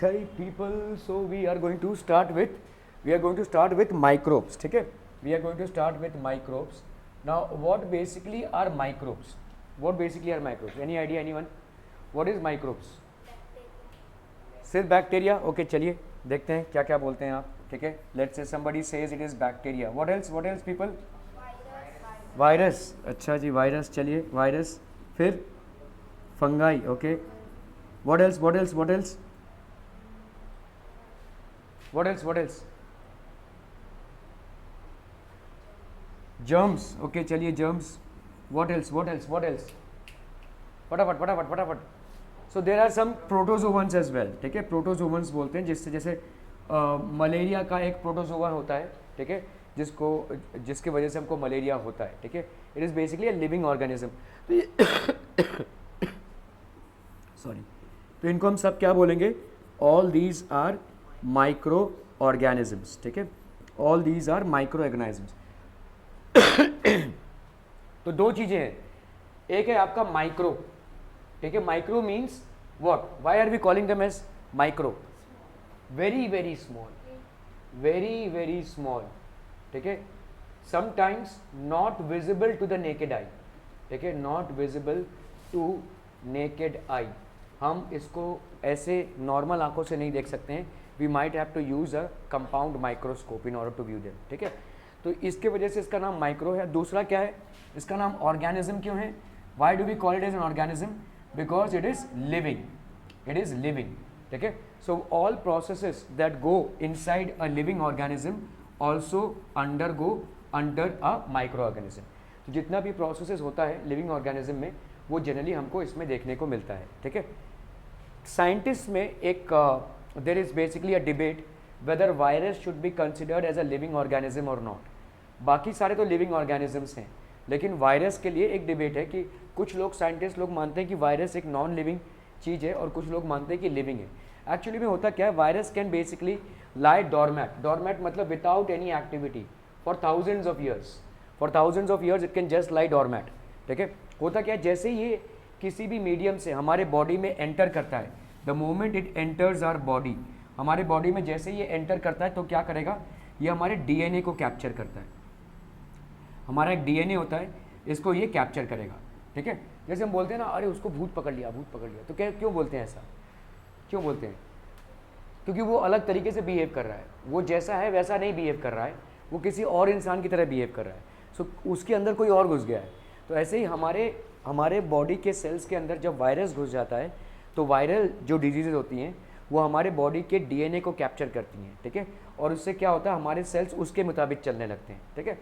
Okay, people. So we are going to start with microbes. ठीक है, we are going to start with microbes. Now, what basically are microbes? What basically are microbes? Any idea, anyone? What is microbes? सिर्फ bacteria. Okay, चलिए देखते हैं क्या क्या बोलते हैं आप. ठीक है, let's say somebody says it is bacteria. What else? What else, people? Virus. अच्छा जी, वायरस. चलिए, वायरस. फिर fungi. Okay, what else? What else? What else? What else? What else? Germs. Okay, चलिए, germs. What else? What else? What else? फटाफट फटाफट फटाफट. So there are some protozoans as well. ठीक है, प्रोटोजोवन्स बोलते हैं जिससे जैसे मलेरिया का एक प्रोटोजोवन होता है. ठीक है, जिसकी वजह से हमको मलेरिया होता है. ठीक है, it is basically a living organism. तो ये सॉरी, तो इनको हम सब क्या बोलेंगे? All these are micro organisms. ठीक है, all these are microorganisms. तो दो चीज़ें हैं. एक है आपका माइक्रो. ठीक है, micro means what? Why are we calling them as micro? Very very small, very very small. ठीक है, sometimes not visible to the naked eye. ठीक है, not visible to naked eye. हम इसको ऐसे नॉर्मल आंखों से नहीं देख सकते हैं. We might have to use a compound microscope in order to view them. ठीक है, तो इसके वजह से इसका नाम माइक्रो है. दूसरा क्या है? इसका नाम ऑर्गेनिज्म क्यों है? Why do we call it as an organism? Because it is living. It is living. ठीक है, so all processes that go inside a living organism also under a microorganism. तो जितना भी प्रोसेसेस होता है living organism में, वो generally हमको इसमें देखने को मिलता है. ठीक है, साइंटिस्ट में एक there is basically a debate whether virus should be considered as a living organism और नॉट. बाकी सारे तो लिविंग ऑर्गेनिजम्स हैं, लेकिन वायरस के लिए एक डिबेट है कि कुछ लोग साइंटिस्ट लोग मानते हैं कि वायरस एक नॉन लिविंग चीज़ है और कुछ लोग मानते हैं कि लिविंग है. एक्चुअली में होता क्या है? Virus can basically lie dormant. Dormant मतलब without any activity for thousands of years. For thousands of years it can just lie dormant. ठीक है, होता क्या है? जैसे ही ये किसी भी मीडियम से हमारे बॉडी में एंटर करता है, the moment it enters our body, हमारे बॉडी में जैसे ही ये एंटर करता है तो क्या करेगा? ये हमारे डीएनए को कैप्चर करता है. हमारा एक डीएनए होता है, इसको ये कैप्चर करेगा. ठीक है, जैसे हम बोलते हैं ना, अरे उसको भूत पकड़ लिया, भूत पकड़ लिया. तो क्या क्यों बोलते हैं ऐसा? क्यों बोलते हैं? क्योंकि वो अलग तरीके से बिहेव कर रहा है. वो जैसा है वैसा नहीं बिहेव कर रहा है, वो किसी और इंसान की तरह बिहेव कर रहा है. सो उसके अंदर कोई और घुस गया है. तो ऐसे ही हमारे बॉडी के सेल्स के अंदर जब वायरस घुस जाता है तो वायरल जो डिजीज़ होती हैं वो हमारे बॉडी के डीएनए को कैप्चर करती हैं. ठीक है, और उससे क्या होता है? हमारे सेल्स उसके मुताबिक चलने लगते हैं. ठीक है,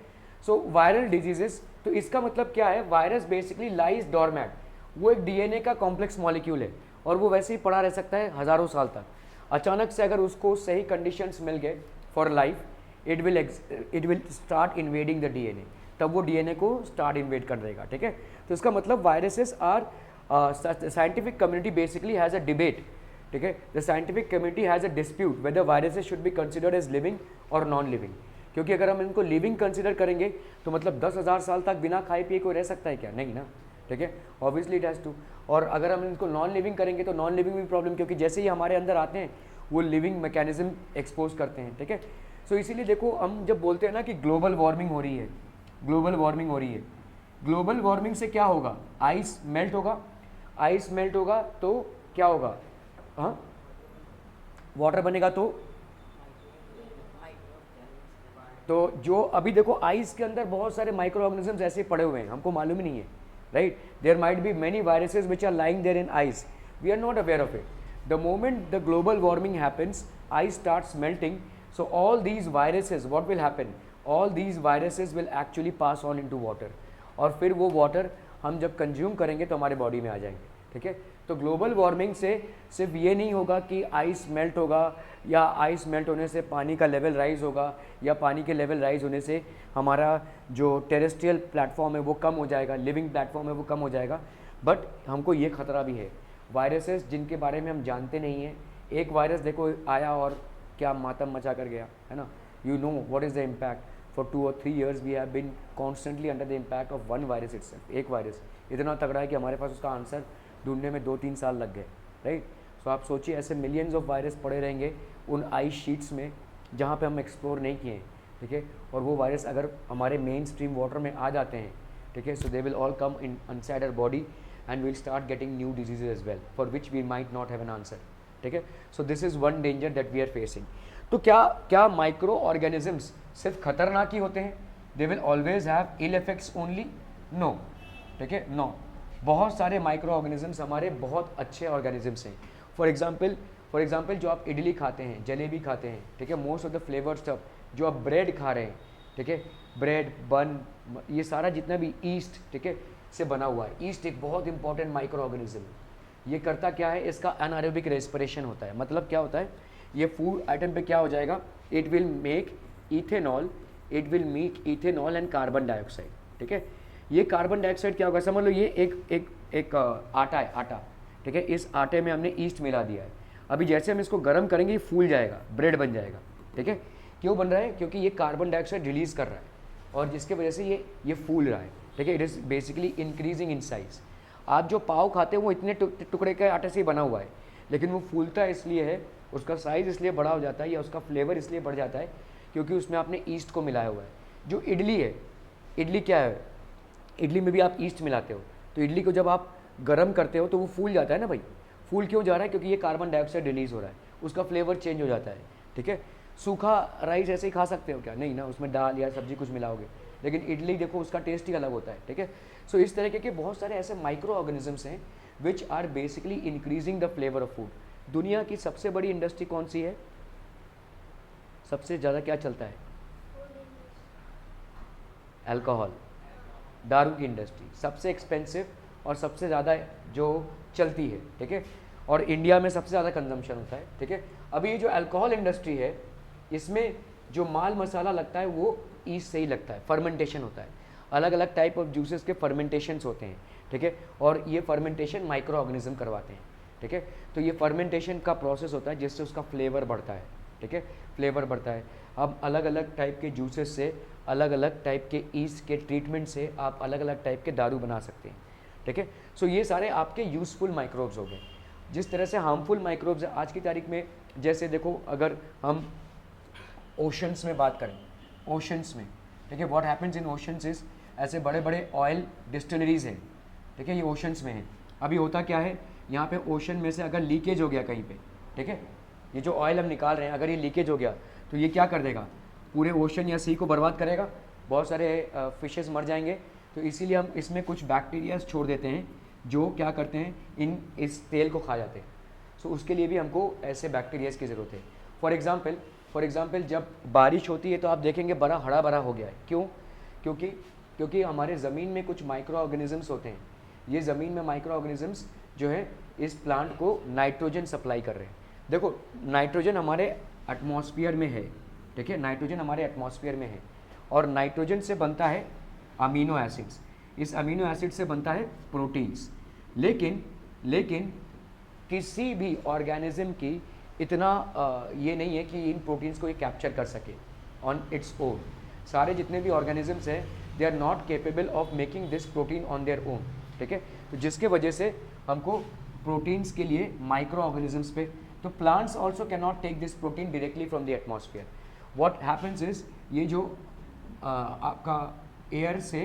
सो वायरल डिजीजेस. तो इसका मतलब क्या है? Virus basically lies dormant. वो एक डीएनए का कॉम्प्लेक्स मॉलिक्यूल है और वो वैसे ही पड़ा रह सकता है हज़ारों साल तक. अचानक से अगर उसको सही कंडीशंस मिल गए for life, it will start invading the DNA. तब वो डीएनए को स्टार्ट इन्वेड कर देगा. ठीक है, तो इसका मतलब viruses are scientific community basically has a debate. ठीक है, the scientific community has a dispute whether viruses should be considered as living और नॉन लिविंग. क्योंकि अगर हम इनको लिविंग कंसिडर करेंगे तो मतलब 10,000 साल तक बिना खाए पिए कोई रह सकता है क्या? नहीं ना. ठीक है, ऑब्वियसली इट हैज़ टू. और अगर हम इनको नॉन लिविंग करेंगे तो नॉन लिविंग भी प्रॉब्लम, क्योंकि जैसे ही हमारे अंदर आते हैं वो लिविंग मैकेनिज्म एक्सपोज करते हैं. ठीक है, सो इसीलिए देखो, हम जब बोलते हैं ना कि ग्लोबल वार्मिंग हो रही है, ग्लोबल वार्मिंग हो रही है, ग्लोबल वार्मिंग से क्या होगा? आइस मेल्ट होगा. आइस मेल्ट होगा तो क्या होगा? हाँ, वाटर बनेगा. तो जो अभी देखो आइस के अंदर बहुत सारे माइक्रो ऑर्गेनिजम्स ऐसे पड़े हुए हैं, हमको मालूम ही नहीं है. Right, there might be many viruses which are lying there in ice. We are not aware of it. The moment the global warming happens, ice starts melting. So all these viruses, what will happen? All these viruses will actually pass on into water. और फिर वो water हम जब consume करेंगे तो हमारे body में आ जाएंगे. ठीक है, तो ग्लोबल वार्मिंग से सिर्फ ये नहीं होगा कि आइस मेल्ट होगा या आइस मेल्ट होने से पानी का लेवल राइज होगा या पानी के लेवल राइज होने से हमारा जो टेरेस्ट्रियल प्लेटफॉर्म है वो कम हो जाएगा, लिविंग प्लेटफॉर्म है वो कम हो जाएगा. बट हमको ये खतरा भी है, वायरसेस जिनके बारे में हम जानते नहीं हैं. एक वायरस देखो आया और क्या मातम मचा कर गया, है ना. You know what is the impact. For 2 or 3 years we have been constantly under the impact of one virus itself. एक वायरस इतना तगड़ा है कि हमारे पास उसका आंसर ढूंढने में 2-3 साल लग गए. राइट, सो आप सोचिए ऐसे मिलियंस ऑफ वायरस पड़े रहेंगे उन आइस शीट्स में जहाँ पे हम एक्सप्लोर नहीं किए हैं, ठीक है, और वो वायरस अगर हमारे मेन स्ट्रीम वाटर में आ जाते हैं, ठीक है, so they will all come in inside our body and will start getting new diseases as well for which we might not have an answer, ठीक है. So this is one danger that we are facing. तो क्या microorganisms सिर्फ खतरनाक ही होते हैं? They will always have ill effects only? No, ठीक है, नो. बहुत सारे माइक्रो ऑर्गेनिजम्स हमारे बहुत अच्छे ऑर्गेनिजम्स हैं. फॉर एग्जाम्पल जो आप इडली खाते हैं, जलेबी खाते हैं, ठीक है, most of the flavour stuff, जो आप ब्रेड खा रहे हैं, ठीक है, ब्रेड बन, ये सारा जितना भी ईस्ट, ठीक है, से बना हुआ है. ईस्ट एक बहुत इंपॉर्टेंट माइक्रो ऑर्गेनिज्म है. ये करता क्या है, इसका एनारोबिक रेस्पिरेशन होता है. मतलब क्या होता है, ये फूड आइटम पे क्या हो जाएगा, it will make ethanol, it will make ethanol and carbon dioxide, ठीक है. ये कार्बन डाइऑक्साइड क्या होगा, समझ लो ये एक आटा है, आटा, ठीक है, इस आटे में हमने ईस्ट मिला दिया है. अभी जैसे हम इसको गर्म करेंगे ये फूल जाएगा, ब्रेड बन जाएगा, ठीक है. क्यों बन रहा है, क्योंकि ये कार्बन डाइऑक्साइड रिलीज कर रहा है और जिसके वजह से ये फूल रहा है, ठीक है. It is basically increasing in size. आप जो पाव खाते हैं वो इतने टुकड़े के आटे से बना हुआ है, लेकिन वो फूलता इसलिए है, उसका साइज़ इसलिए बड़ा हो जाता है या उसका फ्लेवर इसलिए बढ़ जाता है क्योंकि उसमें आपने ईस्ट को मिलाया हुआ है. जो इडली है, इडली क्या है, इडली में भी आप ईस्ट मिलाते हो, तो इडली को जब आप गर्म करते हो तो वो फूल जाता है ना भाई. फूल क्यों जा रहा है, क्योंकि ये कार्बन डाइऑक्साइड रिलीज़ हो रहा है, उसका फ्लेवर चेंज हो जाता है, ठीक है. सूखा राइस ऐसे ही खा सकते हो क्या, नहीं ना, उसमें दाल या सब्जी कुछ मिलाओगे, लेकिन इडली देखो उसका टेस्ट ही अलग होता है, ठीक है. सो इस तरीके के बहुत सारे ऐसे माइक्रो ऑर्गेनिजम्स हैं which are basically increasing the flavour of food. दुनिया की सबसे बड़ी इंडस्ट्री कौन सी है, सबसे ज़्यादा क्या चलता है, अल्कोहल, दारू की इंडस्ट्री सबसे एक्सपेंसिव और सबसे ज़्यादा जो चलती है, ठीक है, और इंडिया में सबसे ज़्यादा कंजम्पशन होता है, ठीक है. अभी ये जो अल्कोहल इंडस्ट्री है, इसमें जो माल मसाला लगता है वो ईस्ट से ही लगता है, फर्मेंटेशन होता है, अलग अलग टाइप ऑफ जूसेस के फर्मेंटेशंस होते हैं, ठीक है, और ये फर्मेंटेशन माइक्रो ऑर्गेनिज्म करवाते हैं, ठीक है. तो ये फर्मेंटेशन का प्रोसेस होता है जिससे उसका फ्लेवर बढ़ता है, ठीक है, फ्लेवर बढ़ता है. अब अलग अलग टाइप के जूसेस से, अलग अलग टाइप के ईस्ट के ट्रीटमेंट से आप अलग अलग टाइप के दारू बना सकते हैं, ठीक है. सो ये सारे आपके यूज़फुल माइक्रोब्स हो गए. जिस तरह से हार्मफुल माइक्रोब्स है आज की तारीख में, जैसे देखो अगर हम ओशंस में बात करें, ओशंस में, ठीक है, what happens in oceans is, ऐसे बड़े बड़े ऑयल डिस्टिलरीज हैं, ठीक है, ये ओशंस में हैं. अभी होता क्या है, यहाँ पे ओशन में से अगर लीकेज हो गया कहीं पे, ठीक है, ये जो ऑयल हम निकाल रहे हैं अगर ये लीकेज हो गया तो ये क्या कर देगा, पूरे ओशन या सी को बर्बाद करेगा, बहुत सारे फिशेस मर जाएंगे. तो इसीलिए हम इसमें कुछ बैक्टीरियाज छोड़ देते हैं जो क्या करते हैं, इस तेल को खा जाते हैं. सो उसके लिए भी हमको ऐसे बैक्टीरियाज की ज़रूरत है. फॉर एग्जांपल जब बारिश होती है तो आप देखेंगे बड़ा हरा भरा हो गया है. क्यों, क्योंकि हमारे ज़मीन में कुछ माइक्रो ऑर्गेनिजम्स होते हैं. ये ज़मीन में माइक्रो ऑर्गेनिजम्स जो है इस प्लांट को नाइट्रोजन सप्लाई कर रहे हैं. देखो नाइट्रोजन हमारे एटमॉस्फेयर में है, ठीक है, नाइट्रोजन हमारे एटमॉस्फेयर में है और नाइट्रोजन से बनता है अमीनो एसिड्स. इस अमीनो एसिड से बनता है प्रोटीन्स. लेकिन किसी भी ऑर्गेनिज्म की इतना ये नहीं है कि इन प्रोटीन्स को ये कैप्चर कर सके ऑन इट्स ओन. सारे जितने भी ऑर्गेनिजम्स हैं they are not capable of making this protein on their own, ठीक है. तो जिसके वजह से हमको प्रोटीन्स के लिए माइक्रो ऑर्गेनिजम्स पे, तो plants also can not take this protein directly from the atmosphere. What happens is, ये जो आपका एयर से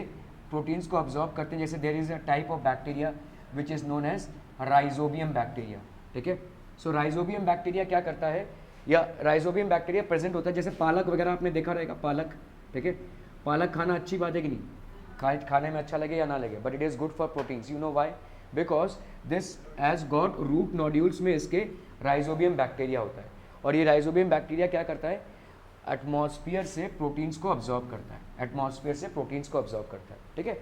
प्रोटीन्स को अब्जॉर्ब करते हैं, जैसे there is a type of bacteria which is known as rhizobium bacteria, ठीक है. सो राइजोबियम बैक्टीरिया क्या करता है, या राइजोबियम बैक्टीरिया प्रेजेंट होता है, जैसे पालक वगैरह आपने देखा रहेगा, पालक, ठीक है, पालक खाना अच्छी बात है कि नहीं, खाने में अच्छा लगे या ना लगे, but it is good for proteins. You know why, because this has got root nodules में इसके राइजोबियम बैक्टीरिया होता है. और ये राइजोबियम बैक्टीरिया क्या करता है, एटमॉस्फेयर से प्रोटीन्स को अब्जॉर्ब करता है, एटमॉस्फेयर से प्रोटीन्स को अब्जॉर्ब करता है, ठीक है.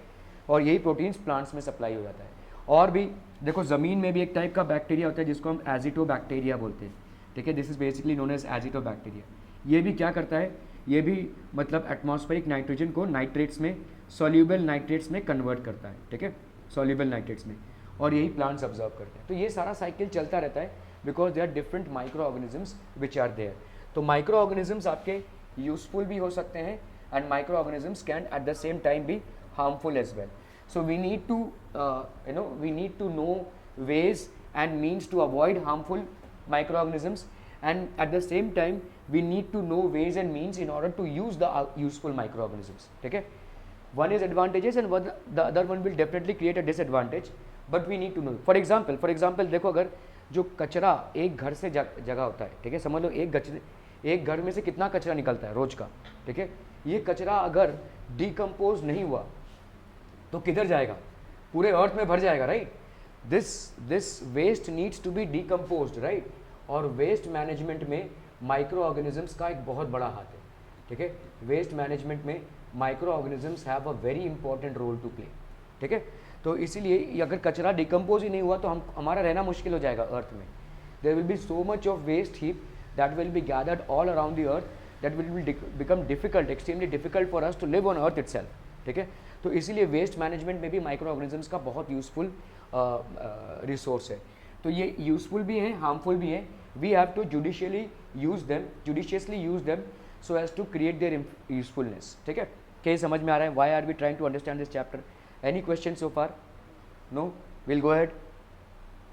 और यही प्रोटीन्स प्लांट्स में सप्लाई हो जाता है. और भी देखो ज़मीन में भी एक टाइप का बैक्टीरिया होता है जिसको हम एजिटो बैक्टीरिया बोलते हैं, ठीक है. This is basically known as azoto bacteria. ये भी क्या करता है, ये भी मतलब एटमॉस्फेरिक नाइट्रोजन को नाइट्रेट्स में, सॉल्यूबल नाइट्रेट्स में कन्वर्ट करता है, ठीक है, सॉल्यूबल नाइट्रेट्स में, और यही प्लांट्स ऑब्जर्व करते हैं. तो ये सारा साइकिल चलता रहता है because they are different micro organisms which are there. तो माइक्रो ऑर्गेनिजम्स आपके यूजफुल भी हो सकते हैं and micro organisms can at the same time be harmful as well. So we need to we need to know ways and means to avoid harmful microorganisms, and at the same time we need to know ways and means in order to use the useful microorganisms. ठीक है, one is advantages and the other one will definitely create a disadvantage, but we need to know. For example देखो, अगर जो कचरा एक घर से जगह होता है, ठीक है, समझ लो एक घर में से कितना कचरा निकलता है रोज का, ठीक है, ये कचरा अगर डिकम्पोज नहीं हुआ तो किधर जाएगा, पूरे अर्थ में भर जाएगा, right. This waste needs to be decomposed, right. और वेस्ट मैनेजमेंट में माइक्रो ऑर्गेनिजम्स का एक बहुत बड़ा हाथ है, ठीक है. वेस्ट मैनेजमेंट में micro organisms have a very important role to play, ठीक है. तो इसीलिए अगर कचरा डिकम्पोज ही नहीं हुआ तो हमारा रहना मुश्किल हो जाएगा अर्थ में. There will be so much of waste heap that will be gathered all around the earth that will become difficult, extremely difficult for us to live on earth itself, ठीक है. तो इसीलिए वेस्ट मैनेजमेंट में भी micro organisms का बहुत useful resource है. तो ये यूजफुल भी हैं, हार्मफुल भी हैं. We have to judiciously use them so as to create their usefulness, ठीक है. क्या समझ में आ रहा है? Why are we trying to understand this chapter? Any question so far? No? Will go ahead,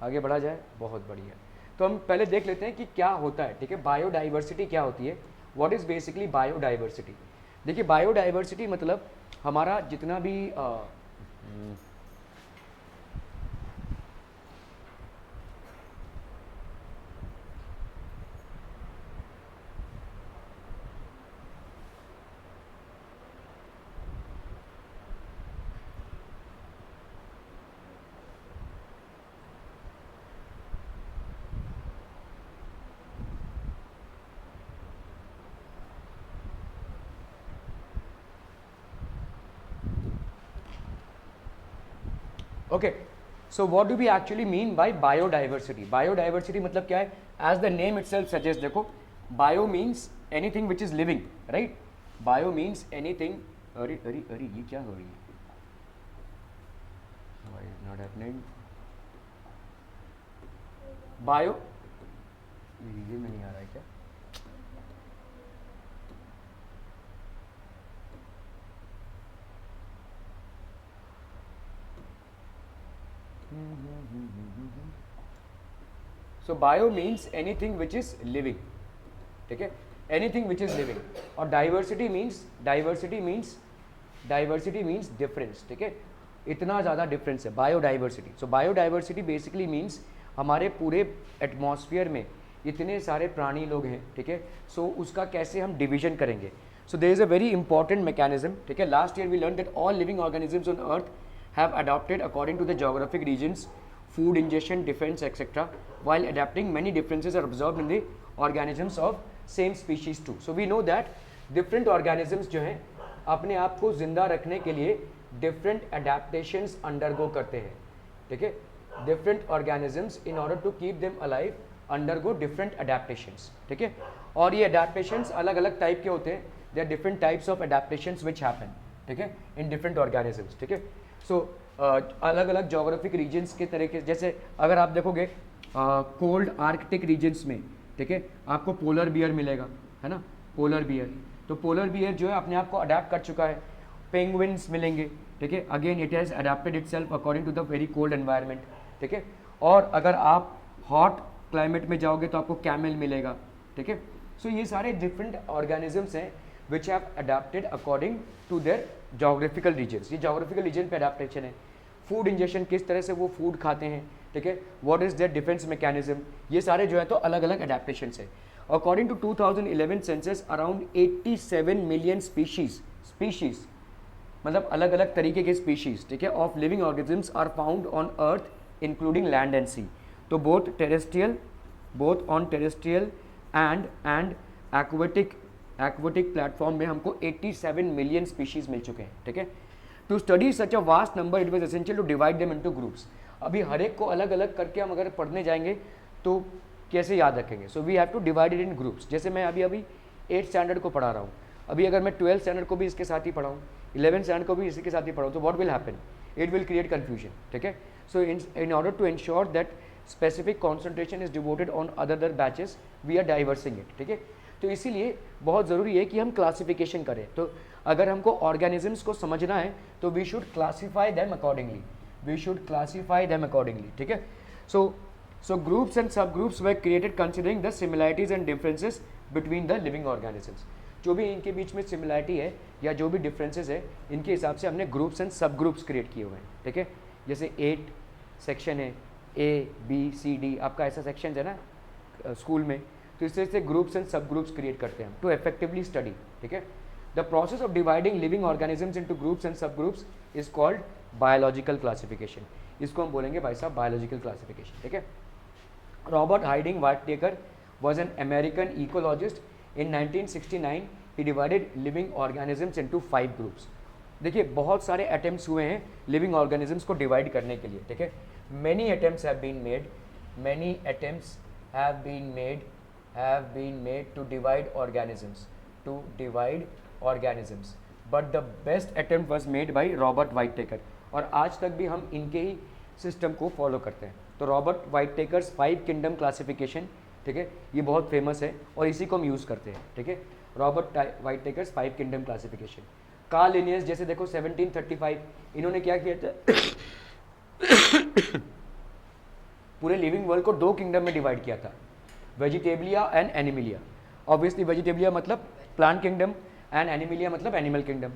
आगे बढ़ा जाए. बहुत बढ़िया. तो हम पहले देख लेते हैं कि क्या होता है, ठीक है. बायोडाइवर्सिटी क्या होती है? What is basically biodiversity? देखिए, बायोडाइवर्सिटी मतलब हमारा जितना भी okay. So what do we actually mean by biodiversity? Biodiversity मतलब क्या है? As the name itself suggest, देखो, bio means anything which is living, right. Bio means anything. अरे अरे अरे, ये क्या हो रही है? Why is not happening? Bio ये में नहीं आ रहा है क्या? So bio means anything which is living, ठीक है, anything which is living. और diversity means difference, ठीक है. इतना ज़्यादा difference है biodiversity. So biodiversity basically means हमारे पूरे एटमॉस्फेयर में इतने सारे प्राणी लोग हैं, ठीक है. सो उसका कैसे हम डिवीजन करेंगे? So there is a very important mechanism, ठीक है. Last year we learn that all living organisms on earth have adopted according to the geographic regions, food ingestion, defense, etc. While adapting, many differences are observed in the organisms of same species too. So we know that different organisms जो हैं अपने आप को जिंदा रखने के लिए different adaptations undergo करते हैं, ठीक है. Different organisms in order to keep them alive undergo different adaptations, ठीक है. और ये adaptations अलग अलग टाइप के होते हैं. There are different types of adaptations which happen, ठीक है, in different organisms, ठीक है. सो अलग अलग जोग्राफिक रीजन्स के तरीके, जैसे अगर आप देखोगे कोल्ड आर्कटिक रीजन्स में, ठीक है, आपको पोलर बियर मिलेगा, है ना, पोलर बियर. तो पोलर बियर जो है अपने आप को अडेप्ट कर चुका है. पेंगुइन्स मिलेंगे, ठीक है, again it has adapted itself according to the very cold environment, ठीक है. और अगर आप हॉट क्लाइमेट में जाओगे तो आपको कैमल मिलेगा, ठीक है. सो ये सारे डिफरेंट ऑर्गेनिजम्स हैं which have adapted according to their geographical regions. ये geographical region पे adaptation है. फूड इंजेक्शन, किस तरह से वो फूड खाते हैं, ठीक है, what is their defence mechanism, ये सारे जो है तो अलग अलग अडेप्टेशंस है. According to 2011 census around 87 million species मतलब अलग अलग तरीके के स्पीशीज, ठीक है, of living organisms are found on earth including land and sea. तो both on terrestrial and aquatic platform में हमको 87 मिलियन स्पीशीज मिल चुके हैं, ठीक है. To study such a vast number it was essential to divide them into groups. अभी हर एक को अलग अलग करके हम अगर पढ़ने जाएंगे तो कैसे याद रखेंगे? So we have to divide it in groups. जैसे मैं अभी 8th स्टैंडर्ड को पढ़ा रहा हूँ, अभी अगर मैं 12th स्टैंडर्ड को भी इसके साथ ही पढ़ाऊँ, 11th स्टैंडर्ड को भी इसी के साथ ही पढ़ाऊँ, तो what will happen? It will create confusion, ठीक है. So in order to ensure that specific concentration is devoted on other batches, we are diversing it, ठीक है. तो इसीलिए बहुत ज़रूरी है कि हम क्लासिफिकेशन करें. तो अगर हमको ऑर्गेनिजम्स को समझना है तो we should classify them accordingly, ठीक है. सो So groups and subgroups were created considering the similarities and differences between the living organisms. जो भी इनके बीच में सिमिलैरिटी है या जो भी डिफरेंसेस है, इनके हिसाब से हमने groups and sub groups create किए हुए हैं, ठीक है। जैसे 8 सेक्शन है, A B C D, आपका ऐसा सेक्शन है ना स्कूल में, तो इस तरह से groups and sub groups create करते हैं हम टू इफेक्टिवली स्टडी, ठीक है। The process of dividing living organisms into groups and sub groups is called biological classification. इसको हम बोलेंगे भाई साहब बायोलॉजिकल क्लासिफिकेशन, ठीक है। Robert Harding Whittaker was an American ecologist. In 1969 he divided living organisms into 5 groups. देखिए बहुत सारे अटेम्प्ट्स हुए हैं लिविंग ऑर्गेनिजम्स को डिवाइड करने के लिए, ठीक है। Many attempts have been made, many attempts have been made to divide organisms, but the best attempt was made by Robert Whittaker, और आज तक भी हम इनके ही सिस्टम को फॉलो करते हैं। तो रॉबर्ट व्हाइटटेकर्स 5 किंगडम क्लासिफिकेशन, ठीक है, ये बहुत फेमस है और इसी को हम यूज़ करते हैं, ठीक है। Robert Whittaker's 5 kingdom classification. Carl Linnaeus जैसे देखो 1735, इन्होंने क्या किया था पूरे लिविंग वर्ल्ड को 2 किंगडम में डिवाइड किया था, Vegetabilia and Animalia. Obviously Vegetabilia मतलब प्लांट किंगडम एंड एनिमलिया मतलब animal kingdom.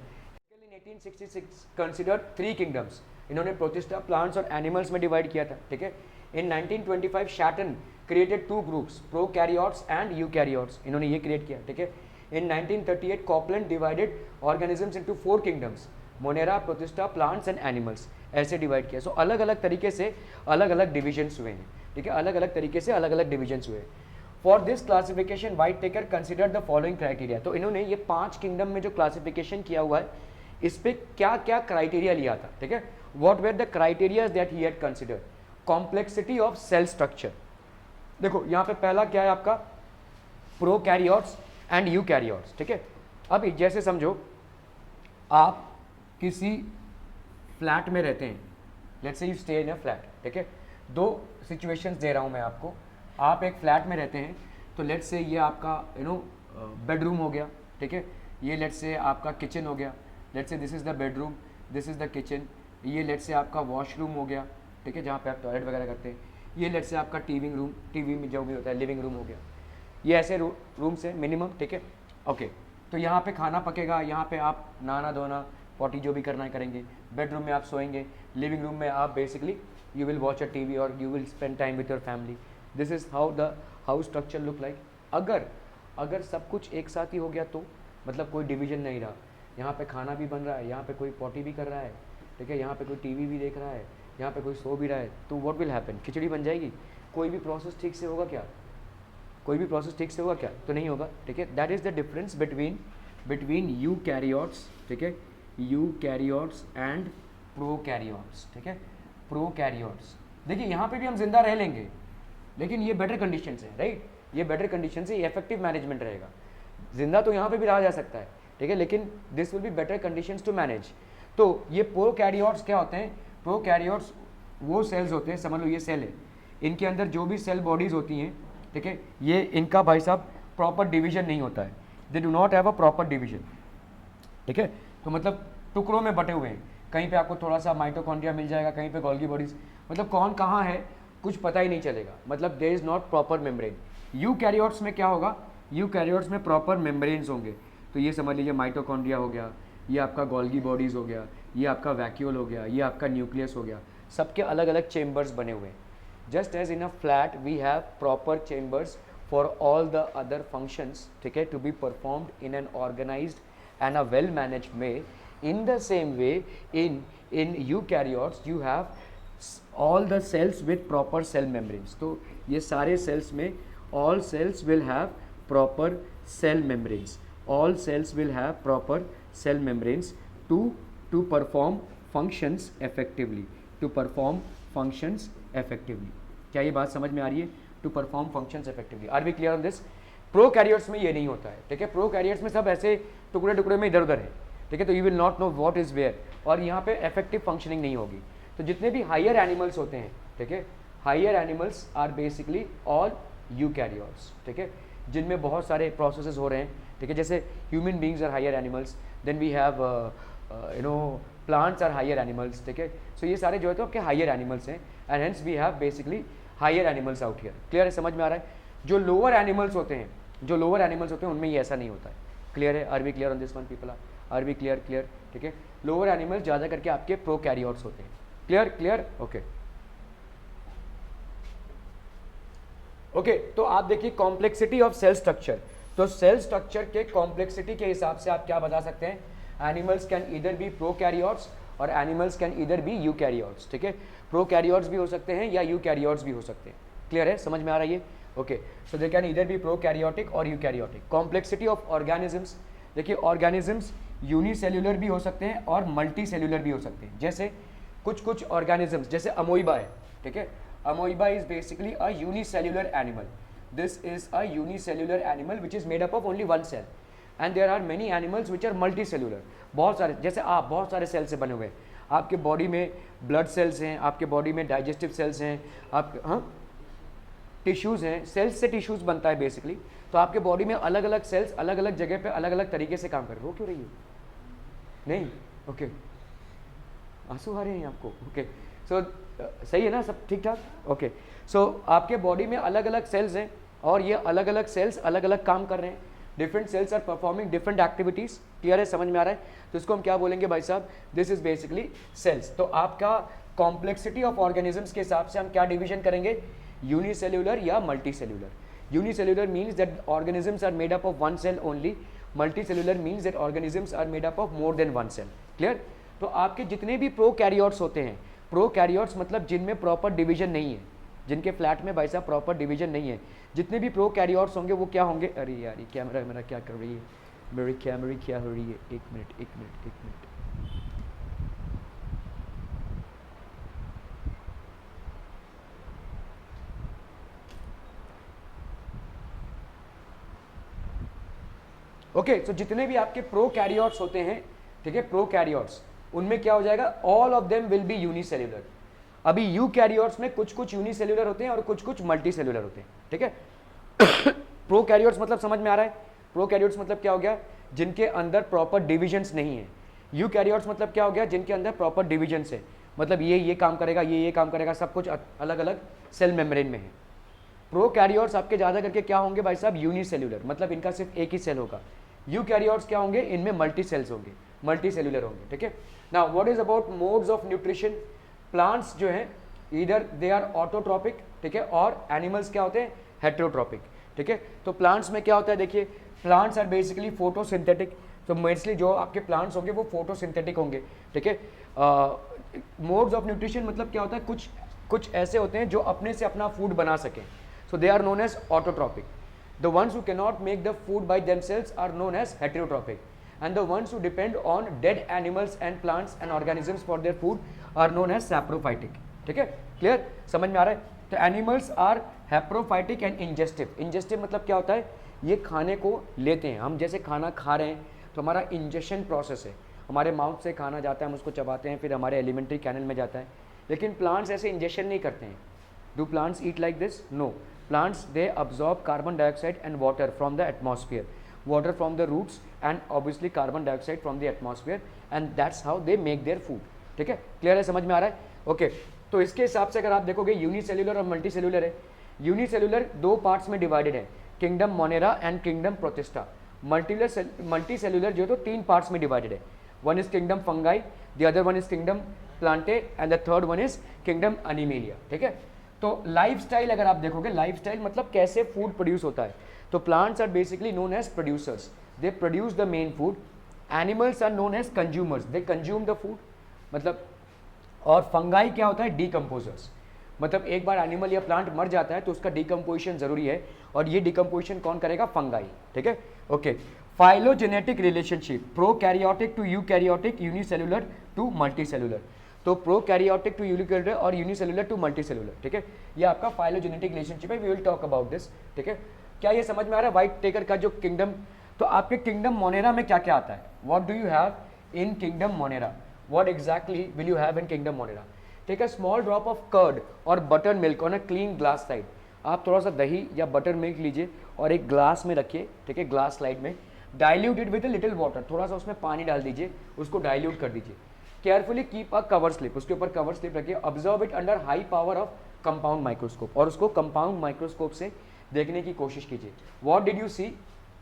In 1866 consider 3 kingdoms, इन्होंने प्रोटिस्टा, प्लांट्स और एनिमल्स में डिवाइड किया था, ठीक है। In 1925 Chatton created 2 groups, prokaryotes and eukaryotes, इन्होंने ये क्रिएट किया, ठीक है। In 1938 Copeland divided organisms into 4 kingdoms, Monera, Protista, plants and animals, ऐसे डिवाइड किया। सो अलग अलग तरीके से अलग अलग डिविजन्स हुए हैं, ठीक है, अलग अलग तरीके से अलग अलग डिविजन्स हुए। For this classification Whittaker considered the following criteria. तो इन्होंने ये 5 किंगडम में जो क्लासिफिकेशन किया हुआ है, इस पे क्या क्या क्राइटेरिया लिया था, ठीक है। What were the criteria that he had considered? Complexity of cell structure. देखो यहाँ पे पहला क्या है आपका, प्रोकैरियोट्स एंड यूकैरियोट्स, ठीक है। अब जैसे समझो आप किसी फ्लैट में रहते हैं, let's say you stay in a flat, ठीक है। 2 सिचुएशंस दे रहा हूँ मैं आपको। आप एक फ्लैट में रहते हैं, तो लेट्स से ये आपका बेडरूम हो गया, ठीक है। ये लेट्स से आपका किचन हो गया, let's say this is the bedroom, this is the kitchen. ये लेट्स से आपका वॉशरूम हो गया, ठीक है, जहाँ पे आप टॉयलेट वगैरह करते हैं। ये लेट्स से आपका टीवी में जो भी होता है लिविंग रूम हो गया। ये ऐसे रूम्स है मिनिमम, ठीक है, ओके। तो यहाँ पे खाना पकेगा, यहाँ पे आप नहाना धोना पॉटी जो भी करना है करेंगे। बेडरूम में आप सोएंगे, लिविंग रूम में आप basically you will watch a TV और you will spend time with your family. This is how the house structure look like. अगर सब कुछ एक साथ ही हो गया तो मतलब कोई डिवीजन नहीं रहा, यहाँ पे खाना भी बन रहा है, यहाँ पे कोई पॉटी भी कर रहा है, ठीक है, यहाँ पे कोई टीवी भी देख रहा है, यहाँ पे कोई सो भी रहा है, तो व्हाट विल हैपन? खिचड़ी बन जाएगी। कोई भी प्रोसेस ठीक से होगा क्या? कोई भी प्रोसेस ठीक से होगा क्या? तो नहीं होगा, ठीक है। That is the difference between eukaryotes, ठीक है, यूकैरियोट्स एंड प्रोकैरियोट्स, ठीक है, प्रोकैरियोट्स। देखिए यहाँ पे भी हम जिंदा रह लेंगे, लेकिन ये बेटर कंडीशन है, राइट, ये बेटर कंडीशन से इफेक्टिव मैनेजमेंट रहेगा। जिंदा तो यहाँ पे भी रहा जा सकता है, ठीक है, लेकिन this will be better conditions to manage. तो ये प्रोकैरियोट्स क्या होते हैं? प्रोकैरियोट्स वो सेल्स होते हैं, समझ लो ये सेल है, इनके अंदर जो भी सेल बॉडीज होती हैं, ठीक है, ये इनका भाई साहब प्रॉपर डिवीजन नहीं होता है, दे do not have a proper division, ठीक है। तो मतलब टुकड़ों में बटे हुए हैं, कहीं पे आपको थोड़ा सा माइटोकॉन्ड्रिया मिल जाएगा, कहीं पे गोल्गी बॉडीज, मतलब कौन कहाँ है कुछ पता ही नहीं चलेगा, मतलब there is not proper membrane. Eukaryotes में क्या होगा? यूकैरियोट्स में प्रॉपर मेम्ब्रेन्स होंगे। तो ये समझ लीजिए माइटोकॉन्ड्रिया हो गया, ये आपका गोल्गी बॉडीज़ हो गया, ये आपका वैक्यूल हो गया, ये आपका न्यूक्लियस हो गया, सबके अलग अलग चेम्बर्स बने हुए हैं। Just as in a flat we have proper chambers for all the other functions, ठीक है, to be performed in an organised and a well managed way. In the same way, in eukaryotes you have all the cells with proper cell membranes. तो ये सारे cells में all cells will have proper cell membranes. All cells will have proper cell membranes to perform functions effectively. To perform functions effectively. क्या ये बात समझ में आ रही है? To perform functions effectively. Are we clear on this? Prokaryotes में ये नहीं होता है, ठीक है। प्रोकैरियोट्स में सब ऐसे टुकड़े टुकड़े में इधर उधर है, ठीक है, तो you will not know what is where, और यहाँ पे इफेक्टिव फंक्शनिंग नहीं होगी। तो जितने भी हायर एनिमल्स होते हैं, ठीक है, higher animals are basically all eukaryotes, ठीक है, जिनमें बहुत सारे प्रोसेसेस हो रहे हैं, ठीक है, जैसे human beings are higher animals, then we have plants are higher animals, ठीक है। सो ये सारे जो है तो आपके हायर एनिमल्स हैं, and hence we have basically higher animals out here. Clear है, समझ में आ रहा है? जो लोअर एनिमल्स होते हैं, जो लोअर एनिमल्स होते हैं उनमें ये ऐसा नहीं होता है। क्लियर है? Are we clear on this one people? Are we clear? Clear, ठीक है। लोअर एनिमल्स ज़्यादा करके आपके प्रोकैरियोट्स होते हैं। क्लियर? Clear, okay okay. तो आप देखिए कॉम्प्लेक्सिटी ऑफ सेल स्ट्रक्चर, तो सेल स्ट्रक्चर के कॉम्प्लेक्सिटी के हिसाब से आप क्या बता सकते हैं? Animals can either be prokaryotes और animals can either be eukaryotes, ठीक है। प्रोकैरियोट्स भी हो सकते हैं या यूकैरियोट्स भी हो सकते हैं। क्लियर है, समझ में आ रहा है ये? Okay, so they can either B prokaryotic और यूकैरियोटिक। कॉम्प्लेक्सिटी ऑफ ऑर्गेनिजम्स, देखिए ऑर्गेनिजम्स यूनिसेल्युलर भी हो सकते हैं और मल्टी सेल्युलर भी हो सकते हैं। जैसे कुछ ऑर्गेनिजम्स, जैसे अमोइबा है, ठीक है। Amoeba is basically a unicellular animal. This is a unicellular animal which is made up of only one cell, and there are many animals which are multi cellular. बहुत सारे, जैसे आप बहुत सारे सेल से बने हुए हैं। आपके बॉडी में ब्लड सेल्स हैं, आपके बॉडी में डाइजेस्टिव सेल्स हैं, आप टिश्यूज़ हैं, सेल्स से टिश्यूज़ बनता है बेसिकली। तो आपके बॉडी में अलग अलग सेल्स अलग अलग जगह पे अलग अलग तरीके से काम कर रहे हो। क्यों रही हो? नहीं, ओके, आंसू आ रहे हैं आपको? ओके, सो सही है ना, सब ठीक ठाक? ओके, सो आपके बॉडी में अलग अलग सेल्स हैं और ये अलग अलग सेल्स अलग अलग काम कर रहे हैं। Different cells are performing different activities. Clear है, समझ में आ रहा है? तो इसको हम क्या बोलेंगे भाई साहब? This is basically cells. तो आपका कॉम्प्लेक्सिटी ऑफ ऑर्गेनिजम्स के हिसाब से हम क्या डिवीजन करेंगे? यूनिसेल्युलर या multi cellular. Unicellular means that organisms are made up of one cell only, multi cellular means that organisms are made up of more than one cell. Clear? तो आपके जितने भी प्रोकैरियोट्स होते हैं, प्रोकैरियोट्स मतलब जिनमें प्रॉपर डिवीजन नहीं है, जिनके फ्लैट में भाई साहब प्रॉपर डिवीजन नहीं है, जितने भी प्रोकैरियोट्स होंगे वो क्या होंगे? अरे यार ये कैमरा मेरा क्या कर रही है, मेरी कैमरा क्या हो रही है? एक मिनट एक मिनट एक मिनट। ओके, सो जितने भी आपके प्रोकैरियोट्स होते हैं, ठीक है, प्रोकैरियोट्स, उनमें क्या हो जाएगा? All of them will be unicellular. अभी यूकैरियोट्स में कुछ यूनिसेल्युलर होते हैं और कुछ मल्टी सेल्युलर होते हैं, ठीक है। प्रोकैरियोट्स मतलब समझ में आ रहा है? प्रोकैरियोट्स मतलब क्या हो गया? जिनके अंदर प्रॉपर डिविजन्स नहीं है। यूकैरियोट्स मतलब क्या हो गया? जिनके अंदर प्रॉपर डिविजन्स है, मतलब ये काम करेगा, ये काम करेगा, सब कुछ अलग अलग सेल मेम्ब्रेन में है। प्रोकैरियोट्स आपके ज़्यादा करके क्या होंगे भाई साहब? यूनिसेल्युलर, मतलब इनका सिर्फ एक ही सेल होगा। यूकैरियोट्स क्या होंगे? इनमें मल्टी सेल्स होंगे, मल्टी सेल्युलर होंगे, ठीक है। Now what is about modes of nutrition? Plants जो हैं इधर दे आर ऑटोट्रॉपिक, ठीक है, और एनिमल्स क्या होते हैं? हेटेरोट्रॉपिक, ठीक है। तो प्लांट्स में क्या होता है? देखिए प्लांट्स आर बेसिकली फोटोसिंथेटिक, तो मोस्टली जो आपके प्लांट्स होंगे वो फोटोसिंथेटिक होंगे, ठीक है। मोड्स ऑफ न्यूट्रिशन मतलब क्या होता है? कुछ ऐसे होते हैं जो अपने से अपना फूड बना सकें, so they are known as autotrophic. The ones who cannot make the food by themselves are known as heterotropic, and the ones who depend on dead animals and plants and organisms for their food are known as saprophytic, ठीक है। Clear, समझ में आ रहा है? तो animals are हैप्रोफाइटिक and ingestive. Ingestive मतलब क्या होता है? ये खाने को लेते हैं, हम जैसे खाना खा रहे हैं तो हमारा इंजेक्शन प्रोसेस है, हमारे माउथ से खाना जाता है, हम उसको चबाते हैं, फिर हमारे एलिमेंट्री कैनल में जाता है। लेकिन प्लांट्स ऐसे इंजेक्शन नहीं करते हैं। Do plants eat like this? No, plants they absorb carbon dioxide and water from the atmosphere, water from the roots and obviously carbon dioxide from the atmosphere, and that's how they make their food, ठीक है। Clear है, समझ में आ रहा है? Okay, तो इसके हिसाब से अगर आप देखोगे यूनिसेल्युलर और मल्टी सेल्युलर है। यूनिसेल्युलर दो पार्ट्स में डिवाइडेड है, kingdom Monera and kingdom protista. Multi cellular जो है तो तीन पार्ट्स में डिवाइडेड है। One is kingdom fungi, the other one is kingdom Plantae and the third one is kingdom animalia, ठीक है। तो लाइफस्टाइल अगर आप देखोगे, लाइफस्टाइल मतलब कैसे फूड प्रोड्यूस होता है, तो plants are basically known as producers, they produce the main food. Animals are known as consumers, they consume the food, मतलब। और फंगाई क्या होता है? डीकम्पोजर्स, मतलब एक बार एनिमल या प्लांट मर जाता है तो उसका डीकम्पोजिशन जरूरी है, और ये डीकम्पोजिशन कौन करेगा? फंगाई, ठीक है। Okay, phylogenetic relationship, prokaryotic to eukaryotic, unicellular to multicellular. तो प्रोकैरियोटिक टू यूनिसेल्युलर और यूनिसेल्युलर टू मल्टीसेल्युलर, ठीक है। ये आपका फाइलोजेनेटिक रिलेशनशिप है, we will talk about this, ठीक है। क्या ये समझ में आ रहा है? व्हाइट टेकर का जो किंगडम, तो आपके किंगडम मोनेरा में क्या क्या आता है? What do you have in kingdom Monera? What exactly will you have in kingdom Monera? Take a small drop of curd और buttermilk on a clean glass slide. आप थोड़ा सा दही या बटर मिल्क लीजिए और एक ग्लास में रखिए, ठीक है, ग्लास स्लाइड में। Dilute it with a little water, थोड़ा सा उसमें पानी डाल दीजिए, उसको डाइल्यूट कर दीजिए। Carefully keep a cover slip, उसके ऊपर कवर स्लिप रखिए, observe it under high power of compound microscope, और उसको कंपाउंड माइक्रोस्कोप से देखने की कोशिश कीजिए। व्हाट डिड यू सी,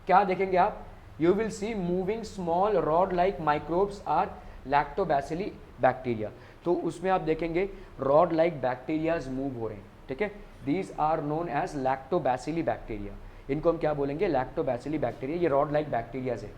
क्या देखेंगे आप, you will see moving small rod like microbes are lactobacilli bacteria, तो उसमें आप देखेंगे रॉड लाइक बैक्टीरियाज मूव हो रहे हैं, ठीक है, these are known as lactobacilli bacteria, इनको हम क्या बोलेंगे, लैक्टोबैसिली बैक्टीरिया, ये रॉड लाइक बैक्टीरियाज है।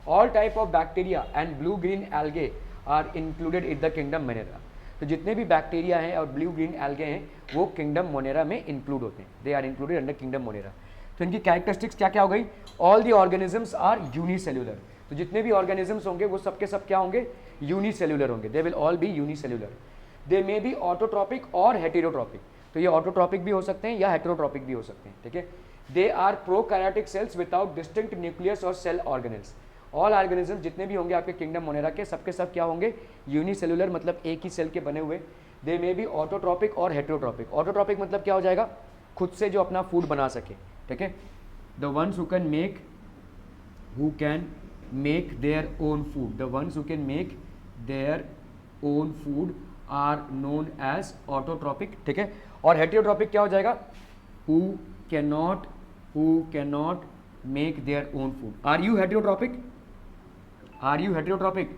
All type of bacteria and blue green algae are included in the kingdom monera, तो जितने भी बैक्टीरिया हैं और ब्लू ग्रीन एल्गे हैं वो किंगडम मोनेरा में इंक्लूड होते हैं, they are included under kingdom monera. तो इनकी कैरेक्टरिस्टिक्स क्या क्या हो गई, all the organisms are unicellular, तो जितने भी ऑर्गेनिजम्स होंगे वो सबके सब क्या होंगे, यूनिसेल्युलर होंगे, दे will all B unicellular. They may be autotrophic और हेटेरोट्रॉपिक, तो ये ऑटोट्रॉपिक भी हो सकते हैं या हेटेरोट्रॉपिक भी हो सकते हैं, ठीक है। They are prokaryotic cells without distinct nucleus और सेल ऑर्गेनेल्स, ऑल ऑर्गेनिज्म जितने भी होंगे आपके किंगडम मोनेरा के सबके सब क्या होंगे, यूनिसेल्युलर, मतलब एक ही सेल के बने हुए। दे मे बी ऑटोट्रॉपिक और हेटेरोट्रॉपिक, ऑटोट्रॉपिक मतलब क्या हो जाएगा, खुद से जो अपना फूड बना सके, ठीक है। The ones who can make their own food, the ones who can make their own food are known as autotrophic, ठीक है। और हेटेरोट्रॉपिक क्या हो जाएगा, who cannot make their own food. Are you heterotrophic, are you heterotrophic,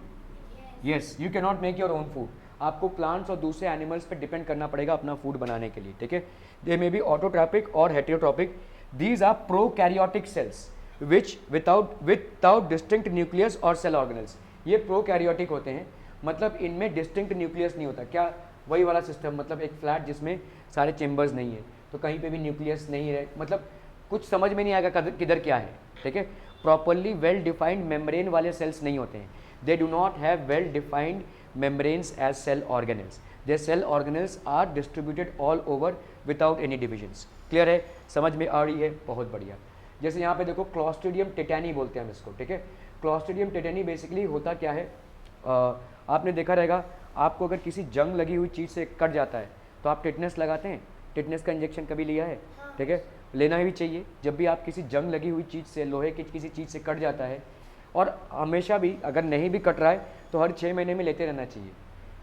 yes, you can not make your own food, आपको plants और दूसरे animals पे डिपेंड करना पड़ेगा अपना फूड बनाने के लिए, ठीक है। दे मे बी ऑटोट्रॉपिक और heterotrophic, these are prokaryotic cells which without distinct nucleus और सेल ऑर्गेनल्स, ये प्रोकैरियोटिक होते हैं, मतलब इनमें डिस्टिंक्ट न्यूक्लियस नहीं होता, क्या वही वाला सिस्टम, मतलब एक फ्लैट जिसमें सारे चेम्बर्स नहीं है, तो कहीं पे भी न्यूक्लियस नहीं है, मतलब कुछ समझ में नहीं आएगा किधर क्या है, ठीक है। प्रॉपरली वेल डिफाइंड मेम्ब्रेन वाले सेल्स नहीं होते हैं, they do not have well defined membranes as cell organelles, their cell organelles are distributed all over without any divisions. Clear है, समझ में आ रही है, बहुत बढ़िया। जैसे यहाँ पे देखो क्लॉस्ट्रिडियम टेटानी बोलते हैं हम इसको, ठीक है। क्लॉस्ट्रिडियम टेटानी बेसिकली होता क्या है, आपने देखा रहेगा, आपको अगर किसी जंग लगी हुई चीज़ से कट जाता है तो आप टिटनेस लगाते हैं, टिटनेस का इंजेक्शन कभी लिया है, ठीक है, लेना भी चाहिए। जब भी आप किसी जंग लगी हुई चीज़ से, लोहे की किसी चीज़ से कट जाता है, और हमेशा भी अगर नहीं भी कट रहा है तो हर 6 महीने में लेते रहना चाहिए,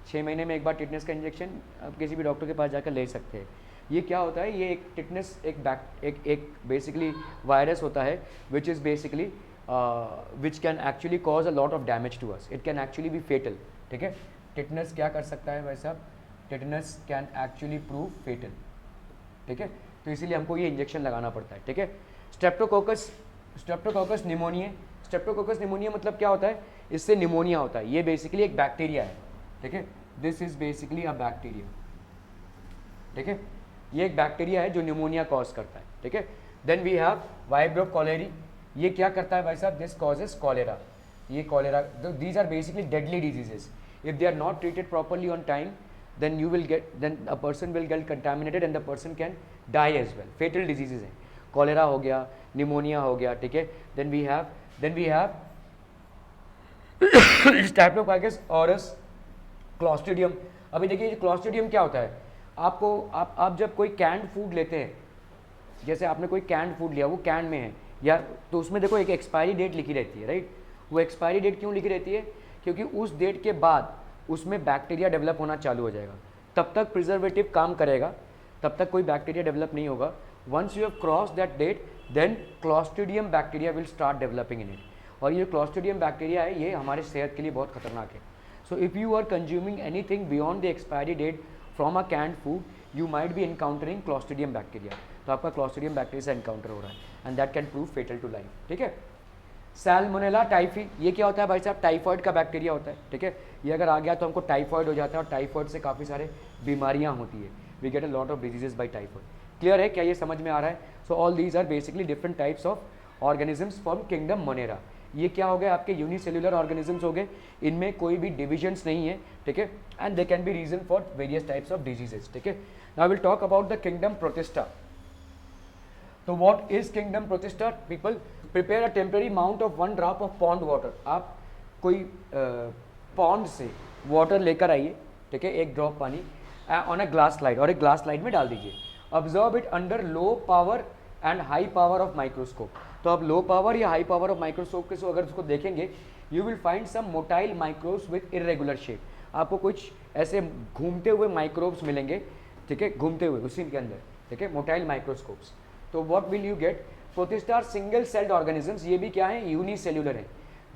6 महीने में एक बार टिटनेस का इंजेक्शन आप किसी भी डॉक्टर के पास जाकर ले सकते हैं। ये क्या होता है, ये एक टिटनेस एक बेसिकली वायरस होता है which is basically which can actually cause a lot of damage to us, it can actually be fatal, ठीक है। टिटनेस क्या कर सकता है भाई साहब, tetanus can actually prove fatal, ठीक है, तो इसीलिए हमको ये इंजेक्शन लगाना पड़ता है, ठीक है। स्ट्रेप्टोकोकस निमोनिया, स्ट्रेप्टोकोकस निमोनिया मतलब क्या होता है, इससे निमोनिया होता है, ये बेसिकली एक बैक्टीरिया है, ठीक है, this is basically a bacteria, ठीक है, ये एक बैक्टीरिया है जो निमोनिया कॉज करता है, ठीक है। Then we have vibrio cholerae, ये क्या करता है भाई साहब, दिस कॉजेज कॉलेरा, ये cholera, these are basically deadly diseases, if they are not treated properly on time then you will get, then a person will get contaminated and the person can die as well, fatal diseases हैं, cholera हो गया, pneumonia हो गया, ठीक है। then we have Streptococcus Aurus Clostridium. अभी देखिए Clostridium क्या होता है, आपको आप जब कोई कैंड फूड लेते हैं, जैसे आपने कोई कैंड फूड लिया, वो कैंड में है या, तो उसमें देखो एक एक्सपायरी डेट लिखी रहती है, राइट। वो एक्सपायरी डेट क्यों लिखी रहती है, क्योंकि उस डेट के बाद उसमें बैक्टीरिया डेवलप होना चालू हो जाएगा, तब तक प्रिजर्वेटिव काम करेगा, तब तक कोई बैक्टीरिया डेवलप नहीं होगा। Once you have cross that date, then clostridium bacteria will start developing in it, और ये क्लॉस्ट्रिडियम बैक्टीरिया है, ये हमारे सेहत के लिए बहुत खतरनाक है। So if you are consuming anything beyond the expiry date from a canned food, you might be encountering clostridium bacteria, तो आपका क्लॉस्ट्रिडियम बैक्टीरिया से एनकाउंटर हो रहा है, and that can prove fatal to life, ठीक है। सैल्मोनेला टाइफी, ये क्या होता है भाई साहब, टाइफॉइड का बैक्टीरिया होता है, ठीक है। ये अगर आ गया तो हमको टाइफॉइड हो जाता है, और टाइफॉइड से काफ़ी सारे बीमारियां होती है, we get a lot of diseases by typhoid. Clear है, क्या ये समझ में आ रहा है। So all these are basically different types of organisms from kingdom monera. ये क्या हो गए, आपके यूनिसेल्युलर ऑर्गेनिजम्स हो गए, इनमें कोई भी डिविजन्स नहीं है, ठीक है, and they can be reason for various types of diseases, ठीक है। Now will talk about the kingdom Protista. तो what is kingdom Protista, people prepare a temporary mount of 1 drop of pond water, आप कोई pond से water लेकर आइए, ठीक है, 1 ड्रॉप पानी ऑन अ ग्लास स्लाइड, और एक ग्लास स्लाइड में डाल दीजिए, observe it under low power and high power of microscope. तो आप लो पावर या हाई पावर ऑफ माइक्रोस्कोप के अगर उसको देखेंगे, you will find some motile microbes with irregular shape, आपको कुछ ऐसे घूमते हुए माइक्रोब्स मिलेंगे, ठीक है, घूमते हुए उसी के अंदर, ठीक है, मोटाइल माइक्रोस्कोप्स। तो what will you get, protista single celled organisms, ये भी क्या है, यूनिसेल्युलर है।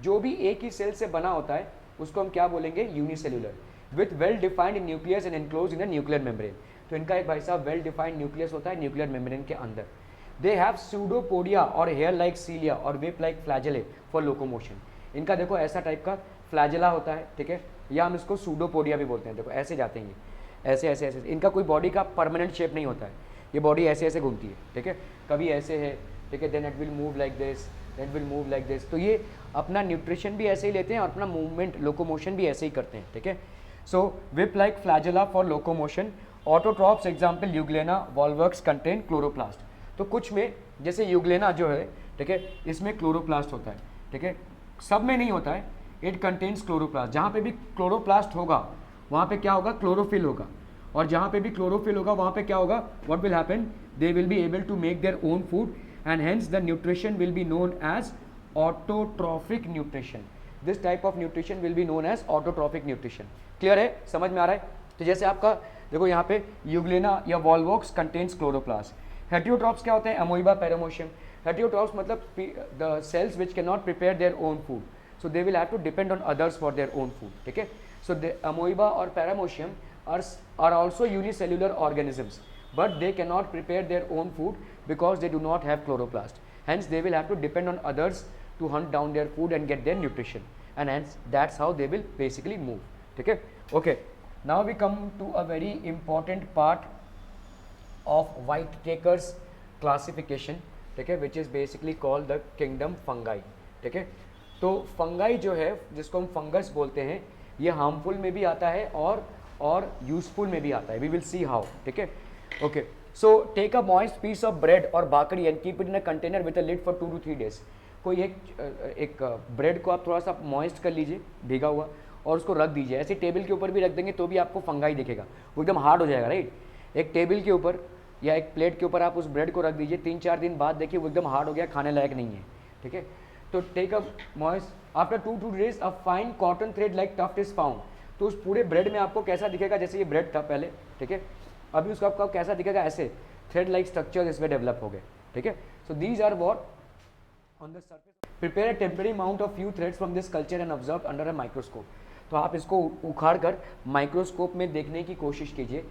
जो भी एक ही सेल से बना होता है उसको हम क्या बोलेंगे, unicellular, with well defined nucleus and enclose in the nuclear membrane. तो इनका एक भाई साहब वेल डिफाइंड न्यूक्लियस होता है न्यूक्लियर मेम्ब्रेन के अंदर। दे हैव सूडोपोडिया और हेयर लाइक सीलिया और वेप लाइक फ्लैजेले फॉर लोकोमोशन। इनका देखो ऐसा टाइप का फ्लैजेला होता है, ठीक है, या हम इसको सूडोपोडिया भी बोलते हैं। देखो ऐसे जाते हैं ये, ऐसे ऐसे ऐसे। इनका कोई बॉडी का परमानेंट शेप नहीं होता है, ये बॉडी ऐसे ऐसे घूमती है, ठीक है, कभी ऐसे है, ठीक है, then it will move like this, then will move like this. तो ये अपना न्यूट्रिशन भी ऐसे ही लेते हैं और अपना मूवमेंट लोकोमोशन भी ऐसे ही करते हैं, ठीक है। So whip like flagella for locomotion. Autotrophs example Euglena, Volvox contain chloroplast. तो कुछ में जैसे यूग्लेना जो है, ठीक है, इसमें क्लोरोप्लास्ट होता है, ठीक है, सब में नहीं होता है, इट कंटेन्स क्लोरोप्लास्ट। जहाँ पे भी क्लोरोप्लास्ट होगा वहाँ पे क्या होगा, क्लोरोफिल होगा, और जहाँ पे भी क्लोरोफिल होगा वहाँ पे क्या होगा, what will happen, they will be able to make their own food and hence the nutrition will be known as autotrophic nutrition. This type of nutrition will be known as autotrophic nutrition. Clear है, समझ में आ रहा है। तो जैसे आपका देखो यहाँ पे यूग्लेना या वॉल्वॉक्स कंटेन्स क्लोरोप्लास्ट। हेटियोट्रॉप्स क्या होते हैं, अमोइबा, पैरामोशियम। हेटियोट्रॉप्स मतलब the cells which can not prepare their own food, so they will have to depend on others for their own food, ठीक है। so the amoeba or paramoecium are also unicellular organisms but they cannot prepare their own food because they do not have chloroplast, hence they will have to depend on others to hunt down their food and get their nutrition, and hence that's how they will basically move, ठीक है। okay, now we come to a very important part of Whitaker's classification, ठीक है, which is basically called the kingdom fungi, ठीक है। तो fungi जो है, जिसको हम फंगस बोलते हैं, ये हार्मफुल में भी आता है और यूजफुल में भी आता है। वी विल सी हाउ, ठीक है। Okay, so take a moist piece of bread और बाकड़ी and keep it in a container with a lid for 2 to 3 days। कोई एक ब्रेड को आप थोड़ा सा मॉइस्ट कर लीजिए, भीगा हुआ, और उसको रख दीजिए। ऐसे टेबल के ऊपर भी रख देंगे तो भी आपको फंगाई दिखेगा, वो एकदम हार्ड हो जाएगा, राइट। एक टेबल के ऊपर या एक प्लेट के ऊपर आप उस ब्रेड को रख दीजिए, 3-4 दिन बाद देखिए वो एकदम हार्ड हो गया, खाने लायक नहीं है, ठीक है। तो take a moist after 2 to 3 days a fine cotton thread like tuft is found. तो उस पूरे ब्रेड में आपको कैसा दिखेगा, जैसे ये ब्रेड था पहले, ठीक है, अभी उसका आपका कैसा दिखेगा, ऐसे थ्रेड लाइक स्ट्रक्चर इसमें डेवलप हो गए, ठीक है। So these are what on the surface. Prepare a temporary mount of few threads from this culture and observe under a microscope. तो आप इसको उखाड़ कर माइक्रोस्कोप में देखने की कोशिश कीजिए,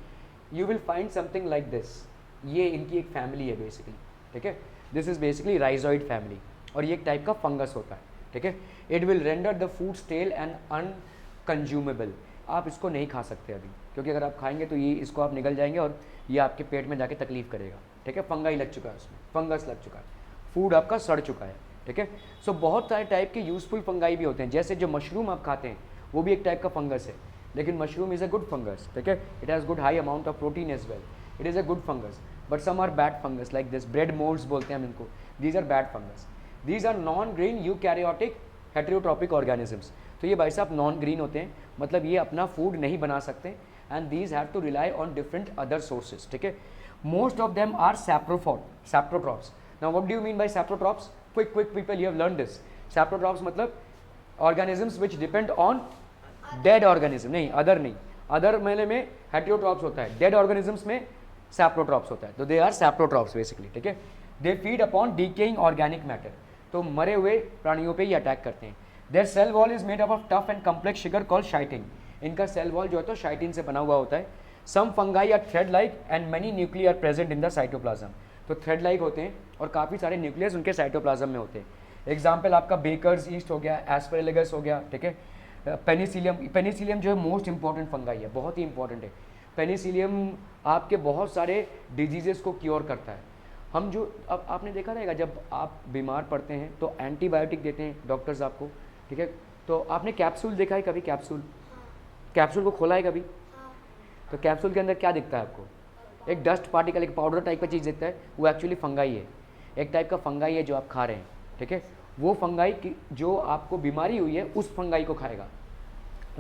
you will find something like this. ये इनकी एक फैमिली है बेसिकली, ठीक है, this is basically rhizoid family, और ये एक टाइप का फंगस होता है, ठीक है। It will render the food stale and unconsumable. आप इसको नहीं खा सकते अभी, क्योंकि अगर आप खाएंगे तो ये इसको आप निगल जाएंगे और ये आपके पेट में जाके तकलीफ करेगा, ठीक है। फंगाई लग चुका है उसमें, फंगस लग चुका है, फूड आपका सड़ चुका है, ठीक है। सो बहुत सारे टाइप के यूजफुल फंगाई भी होते हैं, जैसे जो मशरूम आप खाते हैं वो भी एक टाइप का फंगस है, लेकिन mushroom is a good fungus, ठीक है। It has good high amount of protein as well, it is a good fungus, but some are bad fungus like this, bread moulds बोलते हैं हम इनको, these are bad fungus. These are non-green eukaryotic heterotropic organisms। तो ये भाई साहब non green होते हैं, मतलब ये अपना फूड नहीं बना सकते, and these have to rely on different other sources, ठीक है। Most of them are saprotrophs. Now what do you mean by saprotrophs? Quick people, you have learn this. Saprotrophs मतलब organisms which depend on dead organism, नहीं other नहीं, other मेले में heterotrophs होता है, dead organisms में सैप्रोट्रॉप्स होता है, तो दे आर सैप्रोट्रॉप्स बेसिकली, ठीक है। They feed upon decaying organic matter, तो मरे हुए प्राणियों पे ही अटैक करते हैं। Their cell wall is made up of tough and complex sugar called chitin. इनका सेल वॉल जो है तो शाइटिन से बना हुआ होता है। Some fungi are thread like and many nuclear are present in the cytoplasm. तो थ्रेड लाइक होते हैं और काफ़ी सारे न्यूक्लियस उनके साइटोप्लाज्म में होते हैं। एग्जाम्पल आपका बेकर्स ईस्ट हो गया, एस्परगिलस हो गया, ठीक है। पेनिसिलियम जो है मोस्ट इंपॉर्टेंट फंगाई है, बहुत ही इंपॉर्टेंट है। पेनिसिलियम आपके बहुत सारे डिजीजेस को क्योर करता है। हम जो अब आपने देखा रहेगा जब आप बीमार पड़ते हैं तो एंटीबायोटिक देते हैं डॉक्टर्स आपको, ठीक है। तो आपने कैप्सूल देखा है कभी? कैप्सूल को खोला है कभी? तो कैप्सूल के अंदर क्या दिखता है आपको? एक डस्ट पार्टिकल, एक पाउडर टाइप का चीज़ दिखता है, वो एक्चुअली फंगाई है, एक टाइप का फंगाई है जो आप खा रहे हैं, ठीक है। वो फंगाई की जो आपको बीमारी हुई है उस फंगाई को खाएगा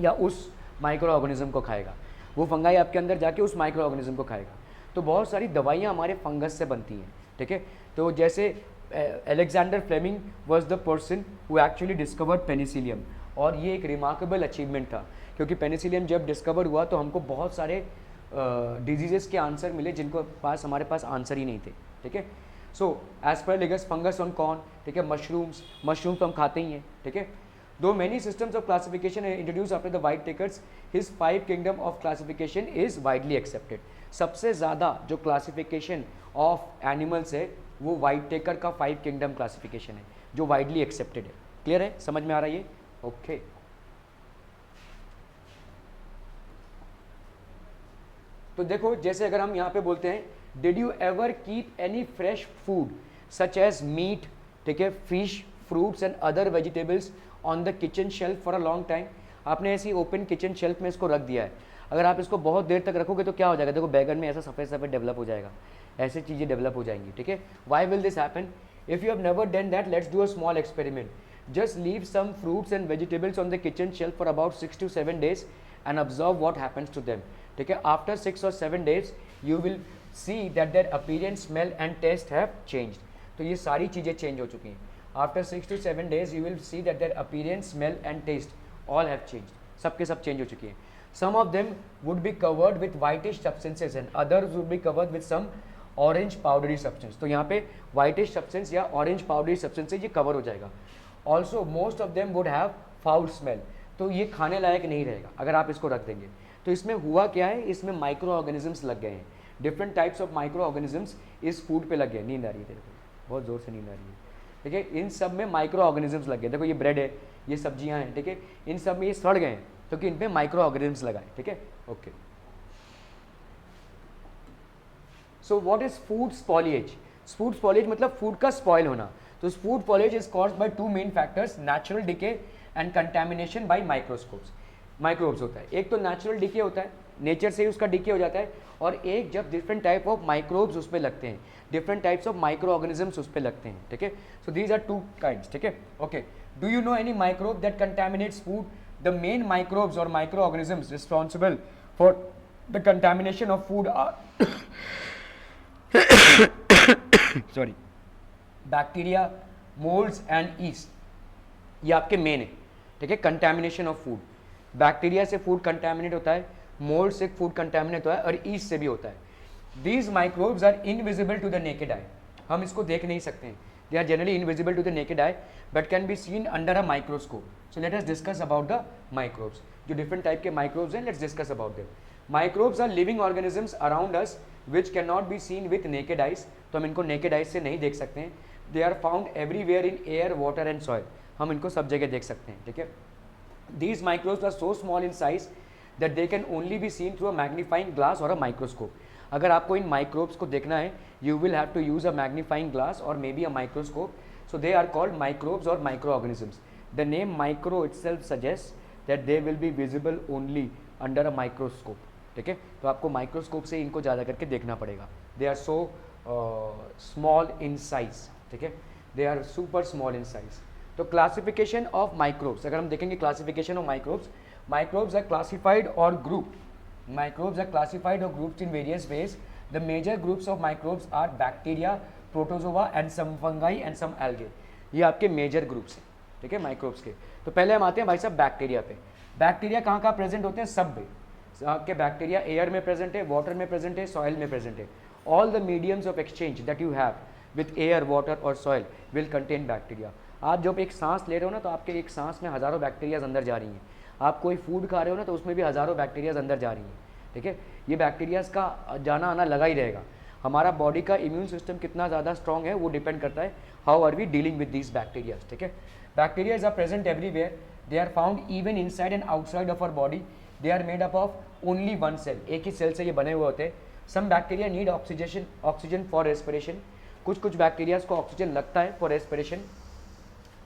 या उस माइक्रो ऑर्गेनिज्म को खाएगा, वो फंगाई आपके अंदर जाके उस माइक्रो ऑर्गेनिज्म को खाएगा। तो बहुत सारी दवाइयाँ हमारे फंगस से बनती हैं, ठीक है। तो जैसे Alexander Fleming was the person who actually discovered penicillium, और ये एक रिमार्केबल अचीवमेंट था, क्योंकि पेनिसिलियम जब डिस्कवर हुआ तो हमको बहुत सारे डिजीजेस के आंसर मिले जिनको पास हमारे पास आंसर ही नहीं थे, ठीक है। सो एस्परलिगस, फंगस ऑन कॉर्न, ठीक है, मशरूम तो हम खाते ही हैं, ठीक है। दो many systems of classification introduce after the white takers, his 5 kingdom of classification is widely accepted. सबसे ज़्यादा जो क्लासिफिकेशन ऑफ एनिमल्स है वो वाइट टेकर का 5 किंगडम क्लासिफिकेशन है जो वाइडली एक्सेप्टेड है। क्लियर है, समझ में आ रहा है ये? ओके तो देखो, जैसे अगर हम यहाँ पे बोलते हैं did you ever keep any fresh food such as meat, ठीक है, fish, fruits and other vegetables on the kitchen shelf for a long time. आपने ऐसी ओपन किचन शेल्फ में इसको रख दिया है, अगर आप इसको बहुत देर तक रखोगे तो क्या हो जाएगा, देखो बैगन में ऐसा सफ़ेद सफ़ेद डेवलप हो जाएगा, ऐसी चीज़ें डेवलप हो जाएंगी, ठीक है। Why will this happen? If you have never done that, let's do a small experiment. Just leave some fruits and vegetables on the kitchen shelf for about 6 to 7 days and observe what happens to them, ठीक है। After 6 or 7 days you will see that their appearance, smell and taste have changed. तो ये सारी चीज़ें change हो चुकी हैं। After 6 to 7 days you will see that their appearance, smell and taste all have changed. सब के सब चेंज हो चुकी हैं। Some of them would be covered with whitish substances and others would be covered with some orange powdery substance. तो यहाँ पे whitish substance या orange powdery substance से ये cover हो जाएगा। Also most of them would have foul smell. तो ये खाने लायक नहीं रहेगा अगर आप इसको रख देंगे। तो इसमें हुआ क्या है, इसमें माइक्रो ऑर्गेनिजम्स लग गए हैं, different types of micro organisms इस फूड पे लग गए। नींद आ रही है तेरे को, बहुत ज़ोर से नींद आ रही है, ठीक है। इन सब में माइक्रो ऑर्गेनिजम्स लग गए। देखो ये ब्रेड है, ये सब्जियां हैं, ठीक है, इन सब में ये सड़ गए हैं क्योंकि इन पे माइक्रो ऑर्गेनिजम्स लगाए, ठीक है। Okay, so what is food spoilage? Food spoilage मतलब फूड का स्पॉइल होना। तो food spoilage is caused by 2 main factors, natural decay and contamination by microbes होता है। एक तो नेचुरल डिके होता है, नेचर से ही उसका डिके हो जाता है, और एक जब डिफरेंट टाइप ऑफ माइक्रोब्स उस पर लगते हैं, different types of micro organisms उस पर लगते हैं, ठीक है। सो दीज आर 2 काइंड्स, ठीक है। Okay, do you know any microbe that contaminates food? The main microbes और micro organisms responsible for the contamination of food are sorry bacteria, moulds and yeast. ये आपके मेन है, ठीक है। Contamination of food, bacteria से food contaminate होता है, mould से फूड कंटेमिनेट होता है, और ईस्ट से भी होता है। These microbes are invisible to the naked eye. हम इसको देख नहीं सकते हैं। They are generally invisible to the naked eye but can be seen under a microscope. So let us discuss about the microbes. जो डिफरेंट टाइप के microbes हैं, let's discuss about them. Microbes are living organisms around us which can not be seen with naked eyes. तो हम इनको naked eyes से नहीं देख सकते हैं। They are found everywhere in air, water and soil. हम इनको सब जगह देख सकते हैं, ठीक है। These microbes are so small in size that they can only be seen through a magnifying glass or a microscope. अगर आपको इन माइक्रोब्स को देखना है, you will have to use a magnifying glass or maybe a microscope. So they are called microbes or microorganisms. The name micro itself suggests that they will be visible only under a microscope. ठीक है, तो आपको microscope से इनको ज़्यादा करके देखना पड़ेगा। They are so small in size, ठीक है, they are super small in size. तो क्लासिफिकेशन ऑफ माइक्रोब्स, अगर हम देखेंगे classification of microbes are classified or group, microbes are classified or groups in various ways. The major groups of microbes are bacteria, protozoa and some fungi and some algae. ये आपके major groups हैं, ठीक है, microbes के। तो पहले हम आते हैं भाई साहब बैक्टीरिया पे। बैक्टीरिया कहाँ कहाँ प्रेजेंट होते हैं? सब में। आपके बैक्टीरिया एयर में प्रेजेंट है, वाटर में प्रेजेंट है, सॉइल में प्रेजेंट है। All the mediums of exchange that you have with air, water और सॉइल विल कंटेन बैक्टीरिया। आप जब एक सांस ले रहे हो ना, तो आपके एक सांस में हज़ारों बैक्टीरियाज अंदर जा रही हैं। आप कोई फूड खा रहे हो ना, तो उसमें भी हज़ारों बैक्टीरियाज अंदर जा रही हैं, ठीक है। ये बैक्टीरियाज का जाना आना लगा ही रहेगा। हमारा बॉडी का इम्यून सिस्टम कितना ज़्यादा स्ट्रॉन्ग है वो डिपेंड करता है how are we dealing with these bacterias, ठीक है। Bacterias are present everywhere. They are found even inside and outside of our body. They are made up of only one cell. एक ही cell से ये बने हुए होते हैं। Some bacteria need oxygen for respiration. कुछ बैक्टीरियाज को ऑक्सीजन लगता है for respiration.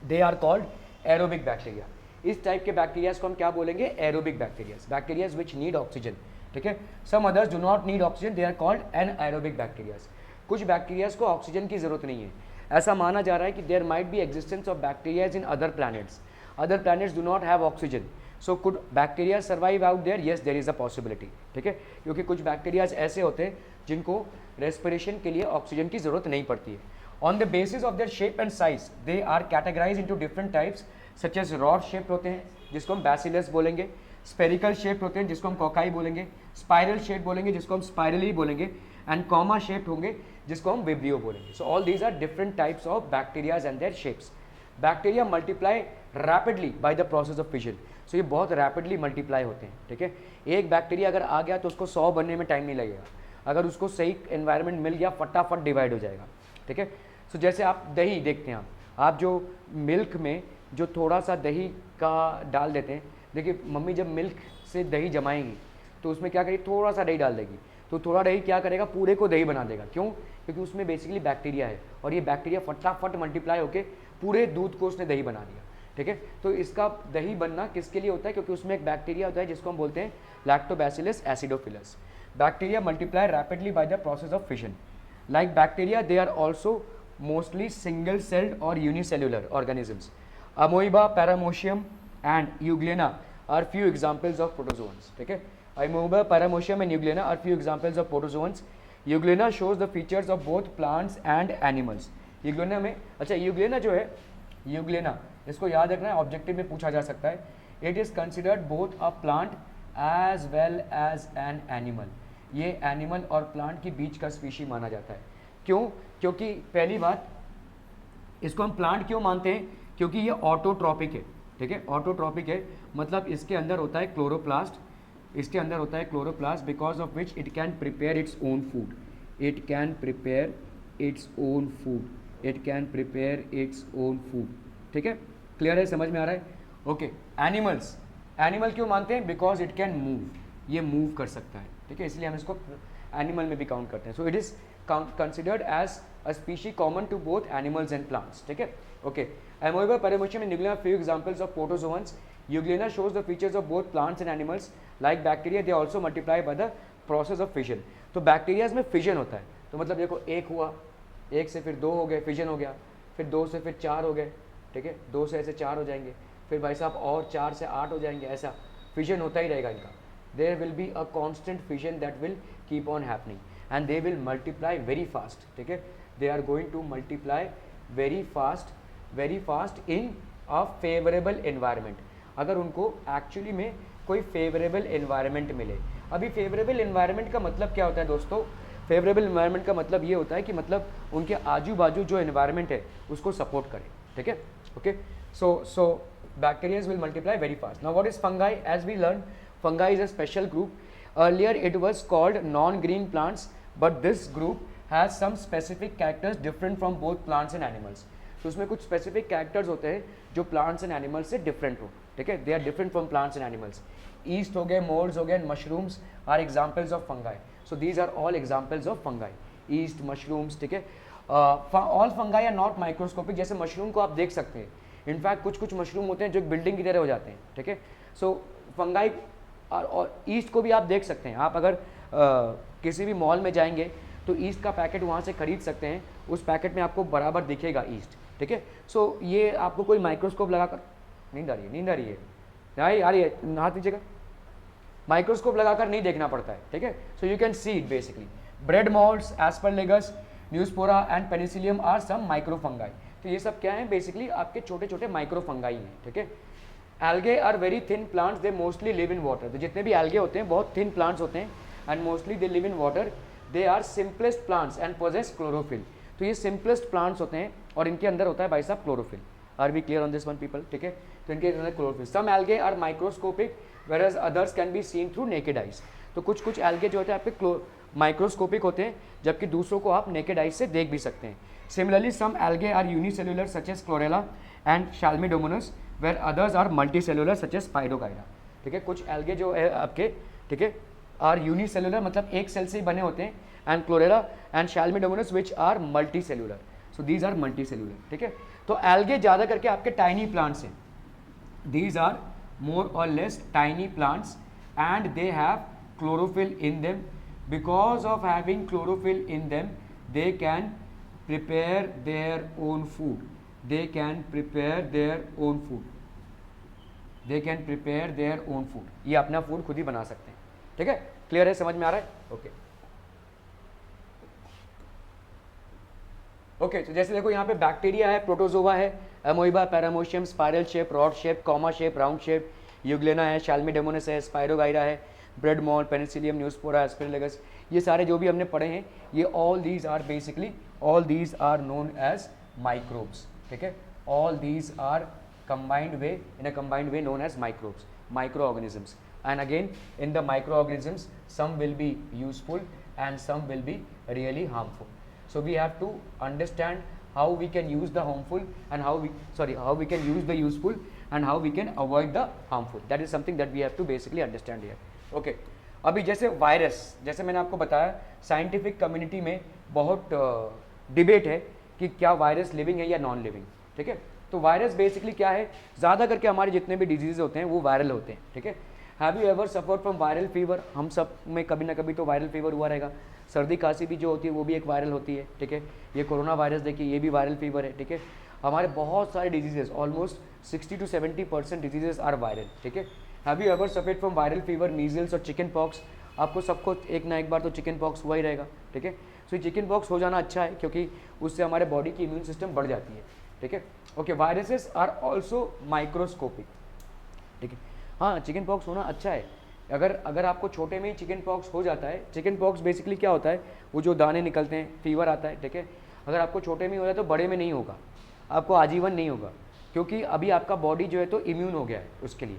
They are called aerobic bacteria. इस टाइप के बैक्टीरियाज को हम क्या बोलेंगे? Aerobic bacterias, bacterias which need oxygen, ठीक है। Some others do not need oxygen, they are called anaerobic bacterias. कुछ बैक्टीरियाज को ऑक्सीजन की जरूरत नहीं है। ऐसा माना जा रहा है कि there might be existence of bacterias in other planets. Other planets do not have oxygen, so could bacteria survive out there? Yes, there is a possibility, ठीक है। क्योंकि कुछ बैक्टीरियाज ऐसे होते हैं जिनको रेस्पिरेशन के लिए ऑक्सीजन की जरूरत नहीं पड़ती है। On the basis of their shape and size, they are categorized into different types such as rod shape होते हैं जिसको हम बैसिलस बोलेंगे, स्पेरिकल शेप होते हैं जिसको हम कोकाई बोलेंगे, स्पाइरल शेप बोलेंगे जिसको हम स्पाइरली बोलेंगे, एंड कॉमा शेप होंगे जिसको हम विब्रियो बोलेंगे. So all these are different types of bacterias and their shapes. Bacteria multiply rapidly by the process of fission. सो ये बहुत रैपिडली मल्टीप्लाई होते हैं. ठीक है, एक बैक्टीरिया अगर आ गया तो उसको 100 बनने में टाइम नहीं लगेगा. अगर उसको सही एनवायरनमेंट मिल गया फटाफट डिवाइड हो जाएगा. ठीक है, सो जैसे आप दही देखते हैं, आप जो मिल्क में जो थोड़ा सा दही का डाल देते हैं, देखिए मम्मी जब मिल्क से दही जमाएंगी तो उसमें क्या करेगी, थोड़ा सा दही डाल देगी, तो थोड़ा दही क्या करेगा, पूरे को दही बना देगा. क्यों? क्योंकि उसमें बेसिकली बैक्टीरिया है और ये बैक्टीरिया फटाफट मल्टीप्लाई होकर पूरे दूध को उसने दही बना दिया. ठीक है, तो इसका दही बनना किसके लिए होता है, क्योंकि उसमें एक बैक्टीरिया होता है जिसको हम बोलते हैं Lactobacillus acidophilus. Bacteria multiply rapidly by the process of fission. Like bacteria they are also mostly single celled और unicellular organisms. Amoeba, paramecium and Euglena are few examples of protozoans. ठीक है, amoeba, paramecium and Euglena are few examples of protozoans. Euglena shows the features of both plants and animals. Euglena में, अच्छा euglena जो है, euglena इसको याद रखना है, ऑब्जेक्टिव में पूछा जा सकता है. It is considered both a plant as well as an animal. ये एनिमल और प्लांट के बीच का स्पीशी माना जाता है. क्यों? क्योंकि पहली बात, इसको हम प्लांट क्यों मानते हैं, क्योंकि ये ऑटोट्रॉपिक है. ठीक है, ऑटोट्रॉपिक है मतलब इसके अंदर होता है क्लोरोप्लास्ट. इसके अंदर होता है chloroplast because of which it can prepare its own food. It can prepare its own food. It can prepare its own food. ठीक है, क्लियर है, समझ में आ रहा है? ओके, एनिमल्स, एनिमल क्यों मानते हैं, बिकॉज इट कैन मूव. ये मूव कर सकता है. ठीक है, इसलिए हम इसको एनिमल में भी काउंट करते हैं. So it is considered as a species common to both animals and plants. ठीक है, okay. Amoeba, paramecium and Euglena few examples of protozoans. Euglena shows the features of both plants and animals. Like bacteria, they also multiply by the process of fission. तो bacterias में fission होता है. तो मतलब देखो, एक हुआ, एक से फिर 2 हो गए, फिजन हो गया, फिर 2 से फिर 4 हो गए. ठीक है, 2 से ऐसे 4 हो जाएंगे, फिर भाई साहब और 4 से 8 हो जाएंगे. ऐसा फिजन होता ही रहेगा इनका. There will be a constant fission that will keep on happening and they will multiply very fast. ठीक है, they are going to multiply very fast in a favourable environment. अगर उनको एक्चुअली में कोई फेवरेबल एनवायरनमेंट मिले. अभी favourable environment का मतलब क्या होता है दोस्तों? फेवरेबल एनवायरनमेंट का मतलब ये होता है कि मतलब उनके आजू बाजू जो एनवायरनमेंट है उसको सपोर्ट करे. ठीक है, okay. So bacterias will multiply very fast. Now what is fungi? As we learn, fungi is a special group. Earlier it was called non green plants, but this group has some specific characters different from both plants and animals. तो उसमें कुछ specific characters होते हैं जो plants and animals से different हो. ठीक है, they are different from plants and animals. Yeast हो गए, मोल्ड्स हो गए, mushrooms are examples of fungi. So these are all examples of fungi. Yeast, mushrooms. ठीक है, all fungi are not microscopic. जैसे मशरूम को आप देख सकते हैं, इनफैक्ट कुछ कुछ मशरूम होते हैं जो एक बिल्डिंग की तरह हो जाते हैं. ठीक है, सो फंगाई और ईस्ट को भी आप देख सकते हैं. आप अगर किसी भी मॉल में जाएंगे तो ईस्ट का पैकेट वहाँ से खरीद सकते हैं. उस पैकेट में आपको बराबर दिखेगा ईस्ट. ठीक है, सो ये आपको कोई माइक्रोस्कोप लगाकर, नींद आ रही है, आ रही है, हाथ नीचे का, माइक्रोस्कोप लगाकर नहीं देखना पड़ता है. ठीक है, so you can see it basically. Bread moulds, Aspergillus, Neurospora and Penicillium are some microfungi. तो ये सब क्या है? बेसिकली आपके छोटे छोटे माइक्रोफंगाई हैं. ठीक है, algae are very thin plants, they mostly live in water. तो जितने भी एल्गे होते हैं बहुत थिन प्लांट्स होते हैं and mostly they live in water. They are simplest plants and possess chlorophyll. तो ये सिंपलेस्ट प्लांट्स होते हैं और इनके अंदर होता है भाई साहब chlorophyll. Are we clear on this one people? ठीक है, तो इनके अंदर chlorophyll. Some algae are microscopic whereas others can be seen through naked eyes. तो कुछ कुछ एल्गे जो होते हैं आपके माइक्रोस्कोपिक होते हैं, जबकि दूसरों को आप नेकेड आइज से देख भी सकते हैं. Similarly some algae are unicellular such as Chlorella and Chlamydomonas, where others are multicellular such as Spirogyra. ठीक है, कुछ एल्गे जो है आपके, ठीक है, आर यूनिसेल्युलर मतलब एक सेल से ही बने होते हैं, and Chlorella and Chlamydomonas which are multicellular. So these are multicellular. ठीक है, तो एल्गे ज़्यादा करके आपके टाइनी प्लांट्स हैं. These are more or less tiny plants and they have chlorophyll in them. Because of having chlorophyll in them, they can prepare their own food. They can prepare their own food. They can prepare their own food. ये अपना food खुद ही बना सकते हैं. ठीक है, clear है, समझ में आ रहा है? Okay okay. तो जैसे देखो यहाँ पे बैक्टीरिया है, प्रोटोजोआ है, amoeba, paramecium, spiral shape, rod shape, comma shape, round shape, Euglena है, शाल्मीडेमोनस है, स्पाइरोगाइरा है, bread mould, Penicillium, Neurospora, Aspergillus, ये सारे जो भी हमने पढ़े हैं, ये all these are basically, all these are known as microbes, ठीक है, all these are combined way, in a combined way known as microbes, microorganisms. And again, in the microorganisms, some will be useful and some will be really harmful. So we have to understand how we can use the harmful and how we can use the useful and how we can avoid the harmful. That is something that we have to basically understand here. Okay. अभी जैसे virus, जैसे मैंने आपको बताया, scientific community में बहुत debate है कि क्या वायरस लिविंग है या नॉन लिविंग, ठीक है। तो वायरस बेसिकली क्या है, ज़्यादा करके हमारे जितने भी डिजीज़ होते हैं वो वायरल होते हैं, ठीक है। Have you ever suffered from viral fever, हम सब में कभी ना कभी तो वायरल फीवर हुआ रहेगा। सर्दी खांसी भी जो होती है वो भी एक वायरल होती है, ठीक है। ये कोरोना वायरस देखिए, ये भी वायरल फीवर है, ठीक है। हमारे बहुत सारे diseases, almost 60 to 70% diseases are viral, ठीक है। Have you ever suffered from viral fever, measles और चिकन पॉक्स, आपको सबको एक ना एक बार तो चिकन पॉक्स हुआ ही रहेगा, ठीक है। सो चिकन पॉक्स हो जाना अच्छा है क्योंकि उससे हमारे बॉडी की इम्यून सिस्टम बढ़ जाती है, ठीक है। Okay, viruses are also microscopic, ठीक है। हाँ, चिकन पॉक्स होना अच्छा है। अगर आपको छोटे में ही चिकन पॉक्स हो जाता है, चिकन पॉक्स बेसिकली क्या होता है, वो जो दाने निकलते हैं, फीवर आता है, ठीक है। अगर आपको छोटे में हो जाए तो बड़े में नहीं होगा, आपको आजीवन नहीं होगा, क्योंकि अभी आपका बॉडी जो है तो इम्यून हो गया है उसके लिए,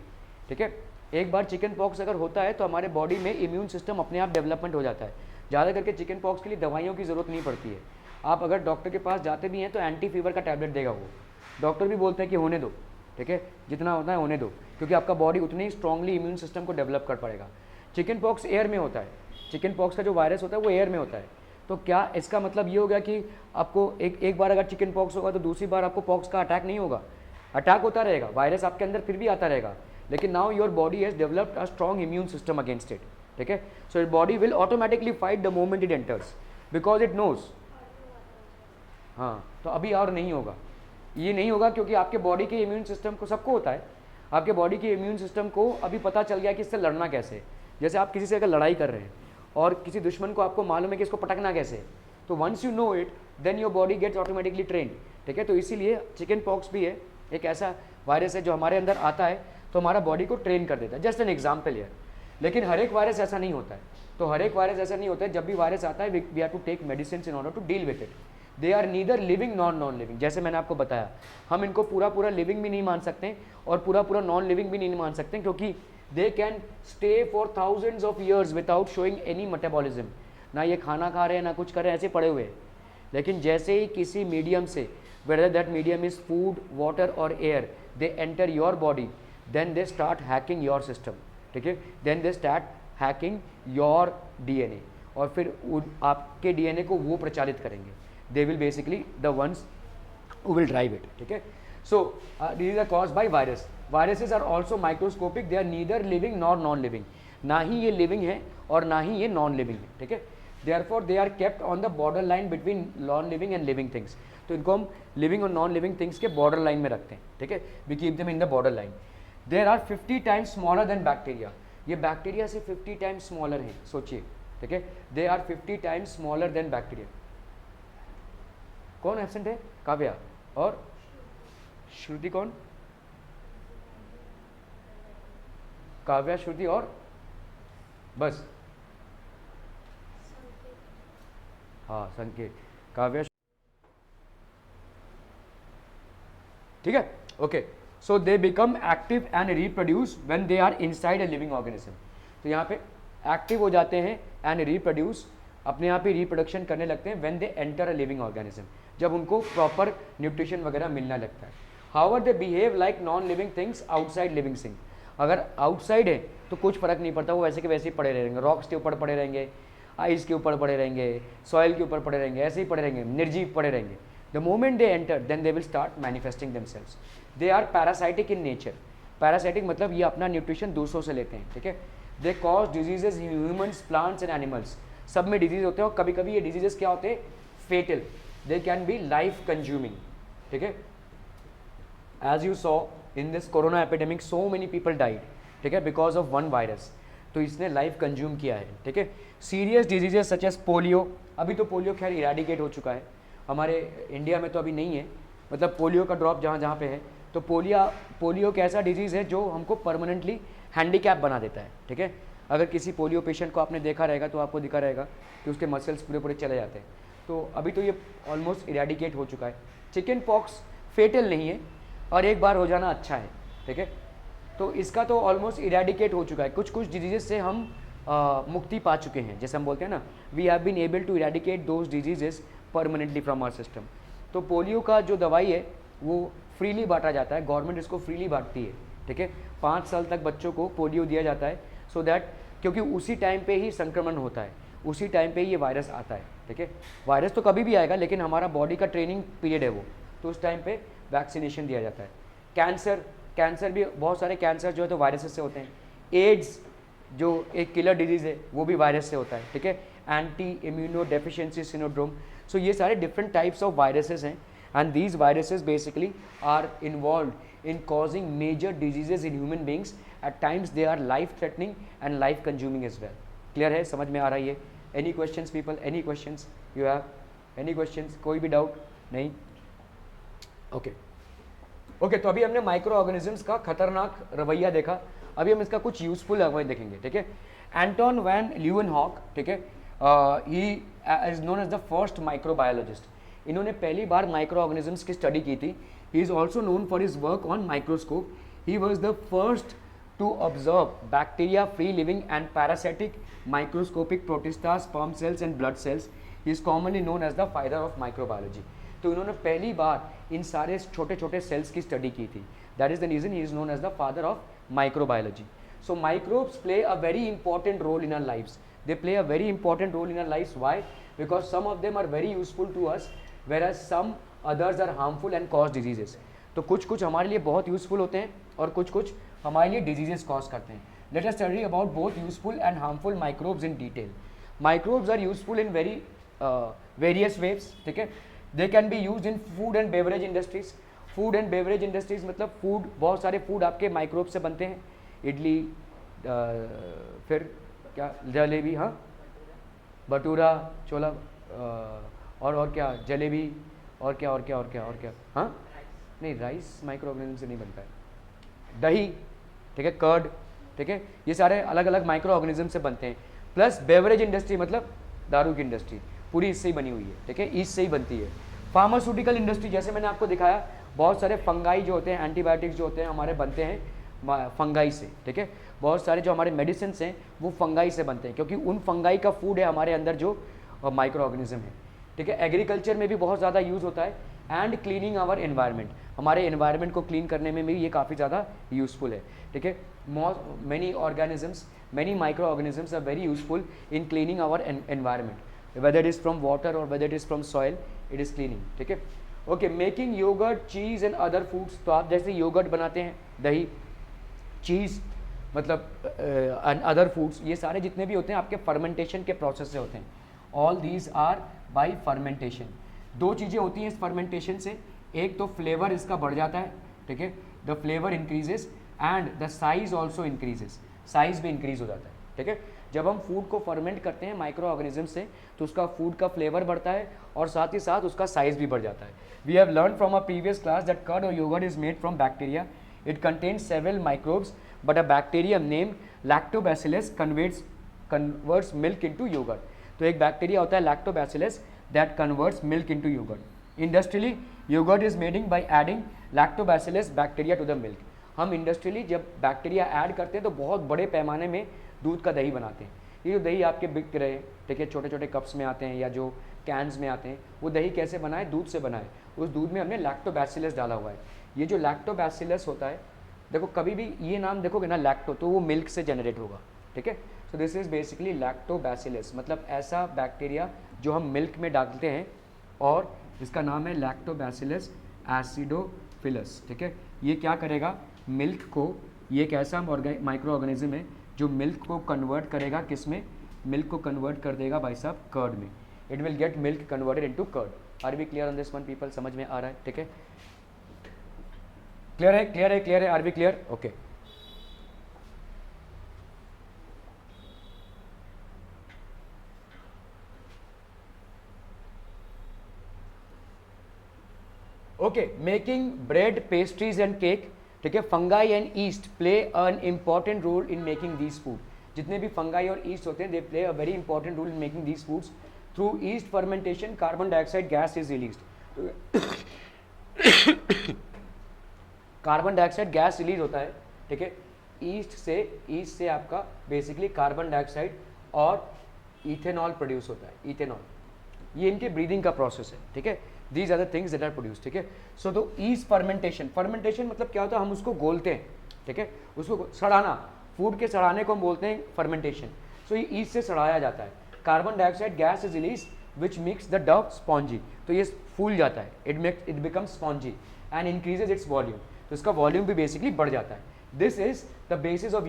ठीक है। एक बार चिकन पॉक्स अगर होता है तो हमारे बॉडी में इम्यून सिस्टम अपने आप डेवलपमेंट हो जाता है। ज़्यादा करके चिकन पॉक्स के लिए दवाइयों की ज़रूरत नहीं पड़ती है। आप अगर डॉक्टर के पास जाते भी हैं तो एंटी फीवर का टैबलेट देगा वो, डॉक्टर भी बोलते हैं कि होने दो, ठीक है, जितना होता है होने दो, क्योंकि आपका बॉडी उतनी ही स्ट्रांगली इम्यून सिस्टम को डेवलप कर पड़ेगा। चिकन पॉक्स एयर में होता है, चिकन पॉक्स का जो वायरस होता है वो एयर में होता है। तो क्या इसका मतलब ये हो गया कि आपको एक बार अगर चिकन पॉक्स होगा तो दूसरी बार आपको पॉक्स का अटैक नहीं होगा? अटैक होता रहेगा, वायरस आपके अंदर फिर भी आता रहेगा, लेकिन now your body has developed a strong immune system against it, ठीक है। So your body will automatically fight the moment it enters because it knows. हाँ, तो अभी और नहीं होगा, ये नहीं होगा क्योंकि आपके बॉडी के इम्यून सिस्टम को, सबको होता है, आपके बॉडी के इम्यून सिस्टम को अभी पता चल गया कि इससे लड़ना कैसे है। जैसे आप किसी से अगर लड़ाई कर रहे हैं और किसी दुश्मन को आपको मालूम है कि इसको पटकना कैसे है, तो once you know it then your body gets automatically trained, ठीक है। तो इसीलिए चिकन पॉक्स भी है, एक ऐसा वायरस है जो हमारे अंदर आता है तो हमारा बॉडी को ट्रेन कर देता है, जस्ट एन एग्जाम्पल है। लेकिन हर एक वायरस ऐसा नहीं होता है, तो हर एक वायरस ऐसा नहीं होता है। जब भी वायरस आता है we have to take medicine in order to deal with it. They are neither living non living, जैसे मैंने आपको बताया, हम इनको पूरा लिविंग भी नहीं मान सकते और पूरा नॉन लिविंग भी नहीं मान सकते, क्योंकि they can stay for thousands of years without showing any metabolism. ना ये खाना खा रहे हैं ना कुछ कर रहे हैं, ऐसे पड़े हुए हैं। लेकिन जैसे ही किसी मीडियम से, whether that medium is food, water और air, they enter your body, then they start hacking your system, ठीक है। Then they start hacking your DNA, और फिर आपके डीएनए को वो प्रचारित करेंगे। They will basically the ones who will drive it, ठीक है। So these are caused by virus. Viruses are also microscopic, they are neither living nor non-living. ना ही ये living है और ना ही ये non-living है, ठीक है। Therefore they are kept on the border line between non-living and living things. तो इनको हम living और non-living things के border line में रखते हैं, ठीक है। We keep them in the border line. There are 50 times smaller than bacteria. ये बैक्टीरिया से 50 times smaller है, सोचिए, ठीक है। They are 50 times smaller than bacteria. कौन एब्सेंट है? काव्या और श्रुति। कौन? काव्या, श्रुति और बस, हाँ संकेत, काव्या, ठीक है। Okay, so they become active and reproduce when they are inside a living organism. तो यहाँ पे एक्टिव हो जाते हैं एंड रिप्रोड्यूस, अपने आप ही रिप्रोडक्शन करने लगते हैं when they enter a living organism, जब उनको प्रॉपर न्यूट्रिशन वगैरह मिलना लगता है। However they behave like non living things outside living thing. अगर आउटसाइड है तो कुछ फर्क नहीं पड़ता, वो वैसे के वैसे ही पड़े रहेंगे, रॉक्स के ऊपर पड़े रहेंगे, आइस के ऊपर पड़े रहेंगे, सॉइल के ऊपर पड़े रहेंगे, ऐसे ही पड़े रहेंगे, निर्जीव पड़े रहेंगे। The moment they enter then they will start manifesting themselves. They are parasitic in nature. Parasitic मतलब ये अपना न्यूट्रिशन दूसरों से लेते हैं, ठीक है। They cause diseases in humans, plants and animals. सब में डिजीज होते हैं और कभी कभी ये डिजीजेस क्या होते हैं? Fatal. They can be life consuming, ठीक है। As you saw in this corona epidemic so many people died, ठीक है, बिकॉज ऑफ वन वायरस। तो इसने लाइफ कंज्यूम किया है, ठीक है। Serious diseases such as polio, अभी तो पोलियो खैर इरेडिकेट हो चुका है, हमारे इंडिया में तो अभी नहीं है, मतलब पोलियो का ड्रॉप जहाँ जहाँ पे है, तो पोलियो एक ऐसा डिजीज़ है जो हमको परमानेंटली हैंडीकैप बना देता है, ठीक है। अगर किसी पोलियो पेशेंट को आपने देखा रहेगा तो आपको दिखा रहेगा कि उसके मसल्स पूरे पूरे चले जाते हैं। तो अभी तो ये ऑलमोस्ट इरेडिकेट हो चुका है। चिकन पॉक्स फेटल नहीं है और एक बार हो जाना अच्छा है, ठीक है। तो इसका तो ऑलमोस्ट इरेडिकेट हो चुका है। कुछ कुछ डिजीजेस से हम मुक्ति पा चुके हैं, जैसे हम बोलते हैं ना, we have been able to eradicate those diseases permanently from our system. तो पोलियो का जो दवाई है वो फ्रीली बांटा जाता है, गवर्नमेंट इसको फ्रीली बांटती है, ठीक है। 5 साल तक बच्चों को पोलियो दिया जाता है, सो दैट, क्योंकि उसी टाइम पे ही संक्रमण होता है, उसी टाइम पे ही ये वायरस आता है, ठीक है। वायरस तो कभी भी आएगा, लेकिन हमारा बॉडी का ट्रेनिंग पीरियड है वो, तो उस टाइम पे वैक्सीनेशन दिया जाता है। कैंसर भी, बहुत सारे कैंसर जो है तो वायरसेस से होते हैं। एड्स जो एक किलर डिजीज़ है वो भी वायरस से होता है, ठीक है। Anti immuno deficiency syndrome, so ये सारे डिफरेंट टाइप्स ऑफ वायरसेस हैं, and these viruses basically are involve in causing major diseases in human beings. At times they are life threatening and life consuming as well. Clear है, समझ में आ रहा है ये? Any questions people, any questions you have? Any questions? कोई भी doubt नहीं? ओके, तो अभी हमने माइक्रो ऑर्गेनिजम्स का खतरनाक रवैया देखा, अभी हम इसका कुछ यूजफुल रवैया देखेंगे, ठीक है। एंटोन वैन ल्यूवेनहॉक, ठीक है, he is known as the first microbiologist. इन्होंने पहली बार माइक्रो ऑर्गेनिजम्स की स्टडी की थी। He is also known for his work on microscope. He was the first to observe bacteria, free living and parasitic microscopic protista, sperm cells and blood cells. He is commonly known as the father of microbiology. तो इन्होंने पहली बार इन सारे छोटे छोटे sales की study की थी। That is the reason he is known as the father of microbiology. So microbes play a very important role in our lifes. They play a very important role in our lifes. Why? Because some of them are very useful to us, whereas some others are harmful and cause diseases. तो कुछ कुछ हमारे लिए बहुत useful होते हैं और कुछ कुछ हमारे लिए डिजीजेस कॉज करते हैं। Let us study about both useful and harmful microbes in detail. Microbes are useful in various waves, ठीक है। They can be use in food and beverage industries. Food and beverage industries मतलब food, बहुत सारे food आपके microbe से बनते हैं। इडली, फिर क्या, जलेबी, हाँ, भटूरा, छोला, और क्या, जलेबी, और क्या, हाँ, नहीं, राइस माइक्रो ऑर्गेनिज्म से नहीं बनता है। दही, ठीक है, कर्ड, ठीक है, ये सारे अलग अलग माइक्रो ऑर्गेनिज्म से बनते हैं। प्लस बेवरेज इंडस्ट्री मतलब दारू की इंडस्ट्री पूरी इससे ही बनी हुई है, ठीक है, ईस्ट से ही बनती है। फार्मास्यूटिकल इंडस्ट्री, जैसे मैंने आपको दिखाया, बहुत सारे फंगाई जो होते हैं, एंटीबायोटिक्स जो होते हैं हमारे बनते हैं फंगाई से, ठीक है। बहुत सारे जो हमारे मेडिसिन हैं वो फंगाई से बनते हैं, क्योंकि उन फंगाई का फूड है हमारे अंदर जो माइक्रो ऑर्गेनिज्म है, ठीक है। एग्रीकल्चर में भी बहुत ज़्यादा यूज़ होता है, एंड क्लीनिंग आवर एनवायरनमेंट, हमारे एनवायरनमेंट को क्लीन करने में भी ये काफ़ी ज़्यादा यूज़फुल है, ठीक है। Many organisms, many micro organisms are very useful in cleaning our environment, whether it is from water और whether it is from soil, it is cleaning, ठीक है। Okay, making yogurt, cheese and other foods. तो आप जैसे yogurt बनाते हैं, दही, चीज़, मतलब अदर फूड्स, ये सारे जितने भी होते हैं आपके फर्मेंटेशन के प्रोसेस से होते हैं। All these are by fermentation. दो चीज़ें होती हैं इस फर्मेंटेशन से, एक तो फ्लेवर इसका बढ़ जाता है, ठीक है, the flavour increases and the size also increases, size भी इंक्रीज हो जाता है, ठीक है। जब हम फूड को फर्मेंट करते हैं माइक्रो ऑर्गेनिज्म से तो उसका फूड का फ्लेवर बढ़ता है और साथ ही साथ उसका साइज भी बढ़ जाता है। We have learn from a previous class that curd और yogurt is made from bacteria. It contains several microbes but a bacterium named lactobacillus converts milk into yogurt. तो एक बैक्टीरिया होता है lactobacillus that converts milk into yogurt. Industrially yogurt is making by adding lactobacillus bacteria to the milk. हम industrially जब bacteria add करते हैं तो बहुत बड़े पैमाने में दूध का दही बनाते हैं। ये जो दही आपके बिक रहे हैं, ठीक है, छोटे छोटे कप्स में आते हैं या जो कैंस में आते हैं, वो दही कैसे बनाए? दूध से बनाए। उस दूध में हमने लैक्टोबैसिलस डाला हुआ है। ये जो लैक्टोबैसिलस होता है, देखो कभी भी ये नाम देखोगे ना लैक्टो, तो वो मिल्क से जनरेट होगा, ठीक है। So this is basically lactobacillus, मतलब ऐसा बैक्टीरिया जो हम मिल्क में डालते हैं और इसका नाम है लैक्टोबैसिलस एसिडोफिलस, ठीक है। ये क्या करेगा? मिल्क को, ये एक ऐसा माइक्रो ऑर्गेनिज्म है जो मिल्क को कन्वर्ट करेगा, किस में? मिल्क को कन्वर्ट कर देगा भाई साहब कर्ड में। It will get milk converted into curd. Are we clear on this one people? समझ में आ रहा है, ठीक है? क्लियर है, क्लियर है, क्लियर है? Are we clear? Okay. Okay, making bread, pastries and cake, ठीक है, fungi and yeast play an important role in making these food. जितने भी फंगाई और ईस्ट होते हैं they play a very important role in making these foods. Through yeast fermentation carbon dioxide gas is released. Carbon dioxide gas release होता है, ठीक है, yeast से आपका बेसिकली कार्बन डाइऑक्साइड और इथेनॉल प्रोड्यूस होता है, इथेनॉल, ये इनके ब्रीदिंग का प्रोसेस है, ठीक है। These are the things that are produce, ठीक है। सो तो ईस्ट फर्मेंटेशन, फर्मेंटेशन मतलब क्या होता है, हम उसको गोलते हैं, ठीक है, उसको सड़ाना, फूड के सड़ाने को हम बोलते हैं फर्मेंटेशन। सो ये ईस्ट से सड़ाया जाता है, carbon dioxide gas is release which makes the Dove spongy, तो ये फूल जाता है, it becomes spongy and increases its volume, तो इसका वॉल्यूम भी बेसिकली बढ़ जाता है। This is the basis of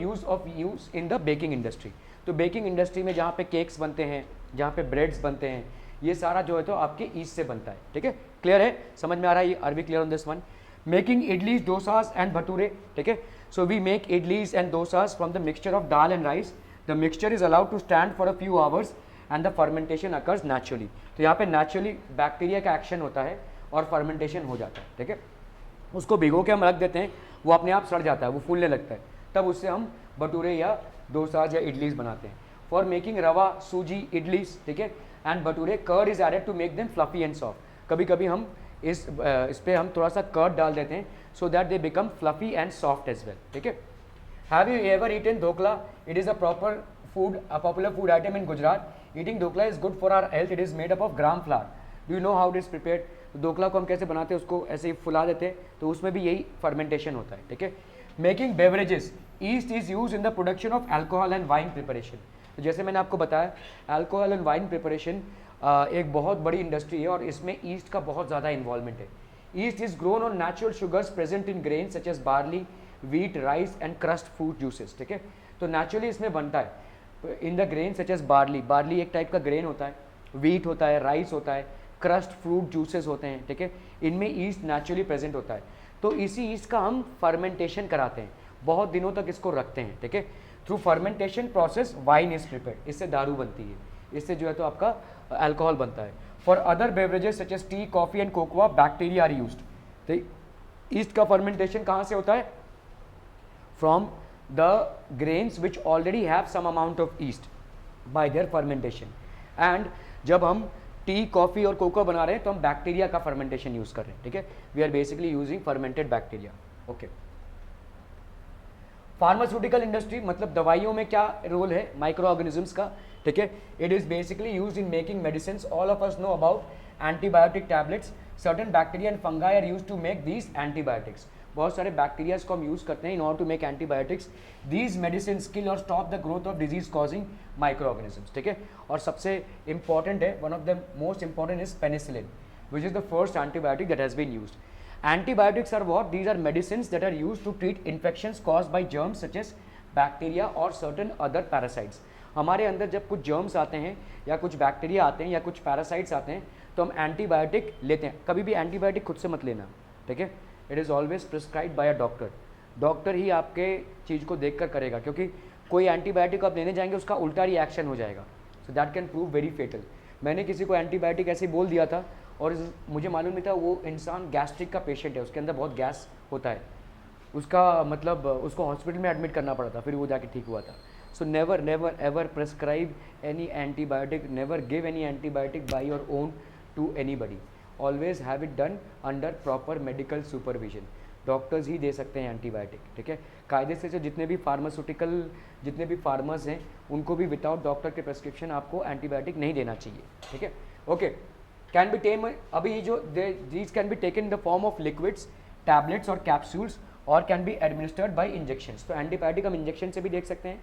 use in the baking industry. तो बेकिंग इंडस्ट्री में जहाँ पे केक्स बनते हैं, जहाँ पे ब्रेड्स बनते हैं, ये सारा जो है तो आपके ईस्ट से बनता है, ठीक है। क्लियर है, समझ में आ रहा है, are we clear on this one? Making idlis, dosas and bhature, ठीक है। So we make idlis and dosas from the mixture of dal and rice. The mixture is allowed to stand for a few hours and the fermentation occurs naturally. तो यहाँ पे naturally bacteria का action होता है और fermentation हो जाता है, ठीक है। उसको भिगो के हम रख देते हैं, वो अपने आप सड़ जाता है, वो फूलने लगता है, तब उससे हम भटूरे या डोसाज या इडलीज बनाते हैं। फॉर मेकिंग रवा, सूजी, इडलीज, ठीक है, and bhature, curd is added to make them fluffy and soft. कभी कभी हम इस पे हम थोड़ा सा कर्ड डाल देते हैं so that they become fluffy and soft as well, ठीक है। Have you ever eaten dhokla? It is a proper food, a popular food item in Gujarat. Eating dhokla is good for our health. It is made up of gram flour. Do you know how it is prepared? तो ढोकला को हम कैसे बनाते हैं, उसको ऐसे ही फुला देते हैं, तो उसमें भी यही फर्मेंटेशन होता है, ठीक है। Making beverages, east is use in the production of alcohol and wine preparation. तो जैसे मैंने आपको बताया, अल्कोहल एंड वाइन प्रिपरेशन एक बहुत बड़ी इंडस्ट्री है और इसमें ईस्ट का बहुत ज़्यादा इन्वॉल्वमेंट है। Yeast is grown on natural sugars present in grain such as barley, wheat, rice and crust fruit juices, ठीक है। तो नेचुरली इसमें बनता है in the grain such as barley, barley एक टाइप का ग्रेन होता है, व्हीट होता है, राइस होता है, क्रस्ट फ्रूट जूसेस होते हैं, ठीक है। इनमें ईस्ट नेचुरली प्रेजेंट होता है। तो इसी ईस्ट का हम फर्मेंटेशन कराते हैं, बहुत दिनों तक इसको रखते हैं, ठीक है। Through fermentation process wine is prepared, इससे दारू बनती है, इससे जो है तो आपका अल्कोहल बनता है। For other beverages such as tea, coffee and cocoa, bacteria are used. तो ईस्ट का फर्मेंटेशन कहाँ से होता है? From the grains which already have some amount of yeast by their fermentation. And जब हम टी, कॉफी और कोको बना रहे हैं तो हम बैक्टीरिया का फर्मेंटेशन यूज कर रहे हैं, ठीक है। We are basically using fermented bacteria, okay. Pharmaceutical industry मतलब दवाइयों में क्या रोल है माइक्रो ऑर्गेनिजम्स का, ठीक है। It is basically used in making medicine. All of us know about antibiotic tablets. Certain bacteria and fungi are used to make these antibiotics. बहुत सारे बैक्टीरियाज को हम यूज करते हैं in order to make antibiotics. These medicine kill और stop the growth of disease causing micro organisms, ठीक है। और सबसे इंपॉर्टेंट है, one of the most important is penicillin, which is the first antibiotic that has been used. Antibiotics are what? These are medicines that are used to treat infections caused by germs such as bacteria or certain other parasites. हमारे अंदर जब कुछ germs आते हैं या कुछ bacteria आते हैं या कुछ पैरासाइट्स आते हैं तो हम एंटीबायोटिक लेते हैं। कभी भी एंटीबायोटिक खुद से मत लेना, ठीक है। It is always prescribed by a doctor. Doctor ही आपके चीज़ को देख कर करेगा, क्योंकि कोई एंटीबायोटिक आप लेने जाएंगे उसका उल्टा रिएक्शन हो जाएगा, so that can prove very fatal. मैंने किसी को एंटीबायोटिक ऐसे ही बोल दिया था और मुझे मालूम नहीं था वो इंसान गैस्ट्रिक का पेशेंट है, उसके अंदर बहुत गैस होता है, उसका मतलब उसको हॉस्पिटल में एडमिट करना पड़ा था, फिर वो जाके ठीक हुआ था। So never never ever prescribe any antibiotic, never give any antibiotic by your own to anybody. Always have it done under proper medical supervision. Doctors ही दे सकते हैं एंटीबायोटिक, ठीक है। कायदे से जो जितने भी फार्मास्यूटिकल जितने भी फार्मर्स हैं उनको भी विदाउट डॉक्टर के प्रेस्क्रिप्शन आपको एंटीबायोटिक नहीं देना चाहिए, ठीक है, ओके। कैन बी टेम, अभी ये जो these can be taken in the form of liquids, tablets और कैप्सूल्स और can be administered by injections. तो एंटीबायोटिक हम इंजेक्शन से भी देख सकते हैं,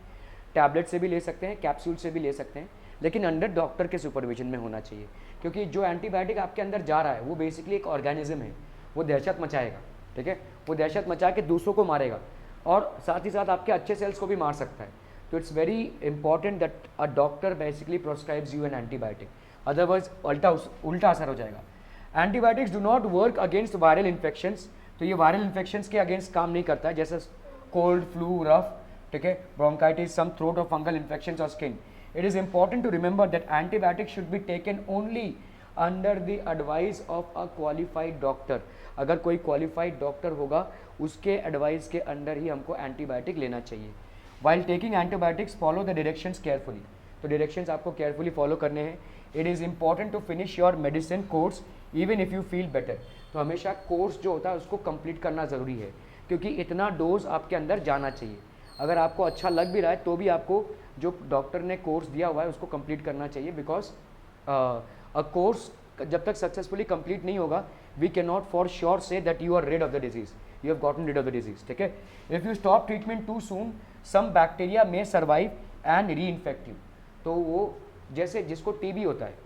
टैबलेट से भी ले सकते हैं, कैप्सूल से भी ले सकते हैं, लेकिन अंडर डॉक्टर के सुपरविजन में होना चाहिए, क्योंकि जो एंटीबायोटिक आपके अंदर जा रहा है वो बेसिकली एक ऑर्गेनिज्म है, वो दहशत मचाएगा, ठीक है। वो दहशत मचा के दूसरों को मारेगा और साथ ही साथ आपके अच्छे सेल्स को भी मार सकता है। तो it's very important that a doctor basically prescribes you an antibiotic, otherwise उल्टा असर हो जाएगा। Antibiotics do not work against viral infections. तो ये वायरल इन्फेक्शंस के अगेंस्ट काम नहीं करता है, जैसे कोल्ड, फ्लू, रफ, ठीक है, ब्रोंकाइटिस, सम थ्रोट और फंगल इन्फेक्शंस और skin. It is important to remember that antibiotics should be taken only under the advice of a qualified doctor. अगर कोई क्वालिफाइड डॉक्टर होगा उसके एडवाइस के अंडर ही हमको एंटीबायोटिक लेना चाहिए। While taking antibiotics follow the directions carefully. तो directions आपको केयरफुली फॉलो करने हैं। It is important to finish your medicine course even if you feel better. तो हमेशा कोर्स जो होता है उसको कंप्लीट करना ज़रूरी है, क्योंकि इतना डोज आपके अंदर जाना चाहिए। अगर आपको अच्छा लग भी रहा है तो भी आपको जो डॉक्टर ने कोर्स दिया हुआ है उसको कंप्लीट करना चाहिए, बिकॉज अ कोर्स जब तक सक्सेसफुली कंप्लीट नहीं होगा we can not for sure say that you are rid of the disease, you have gotten rid of the disease. ठीक है, if you stop treatment too soon some bacteria may survive and reinfect you. तो वो जैसे जिसको TB होता है,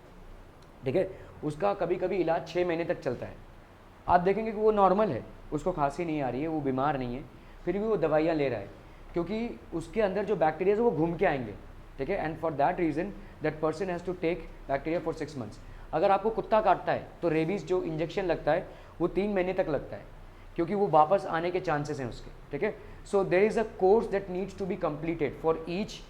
ठीक है, उसका कभी कभी इलाज 6 महीने तक चलता है। आप देखेंगे कि वो नॉर्मल है, उसको खांसी नहीं आ रही है, वो बीमार नहीं है, फिर भी वो दवाइयाँ ले रहा है, क्योंकि उसके अंदर जो बैक्टीरिया है वो घूम के आएंगे। ठीक है, and for that reason that person has to take bacteria for 6 months. अगर आपको कुत्ता काटता है तो रेबीज़ जो इंजेक्शन लगता है वो 3 महीने तक लगता है, क्योंकि वो वापस आने के चांसेस हैं उसके। ठीक है, so there is a course that needs to be completed for each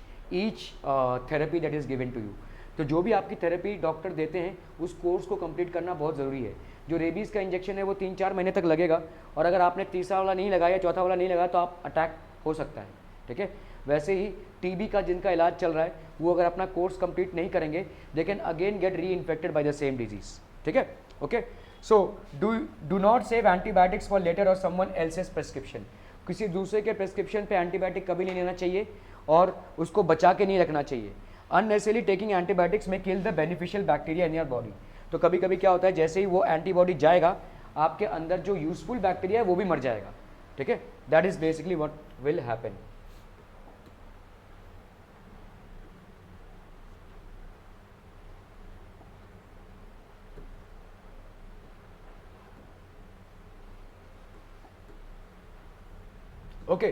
therapy that is given to you. तो जो भी आपकी थेरेपी डॉक्टर देते हैं उस कोर्स को कंप्लीट करना बहुत ज़रूरी है। जो रेबीज़ का इंजेक्शन है वो 3-4 महीने तक लगेगा, और अगर आपने तीसरा वाला नहीं लगाया, चौथा वाला नहीं लगाया, तो आप अटैक हो सकता है। ठीक है, वैसे ही टीबी का जिनका इलाज चल रहा है वो अगर अपना कोर्स कंप्लीट नहीं करेंगे they can again get reinfected by the same disease. ठीक है, okay. So do not save antibiotics for later or someone else's prescription. किसी दूसरे के प्रेस्क्रिप्शन पे एंटीबायोटिक कभी नहीं लेना चाहिए और उसको बचा के नहीं रखना चाहिए। अननेसेसरली टेकिंग एंटीबायोटिक्स में kill the beneficial bacteria in your body. तो कभी कभी क्या होता है, जैसे ही वो एंटीबॉडी जाएगा आपके अंदर जो यूजफुल बैक्टीरिया है वो भी मर जाएगा। ठीक है, that is basically what will happen. Okay,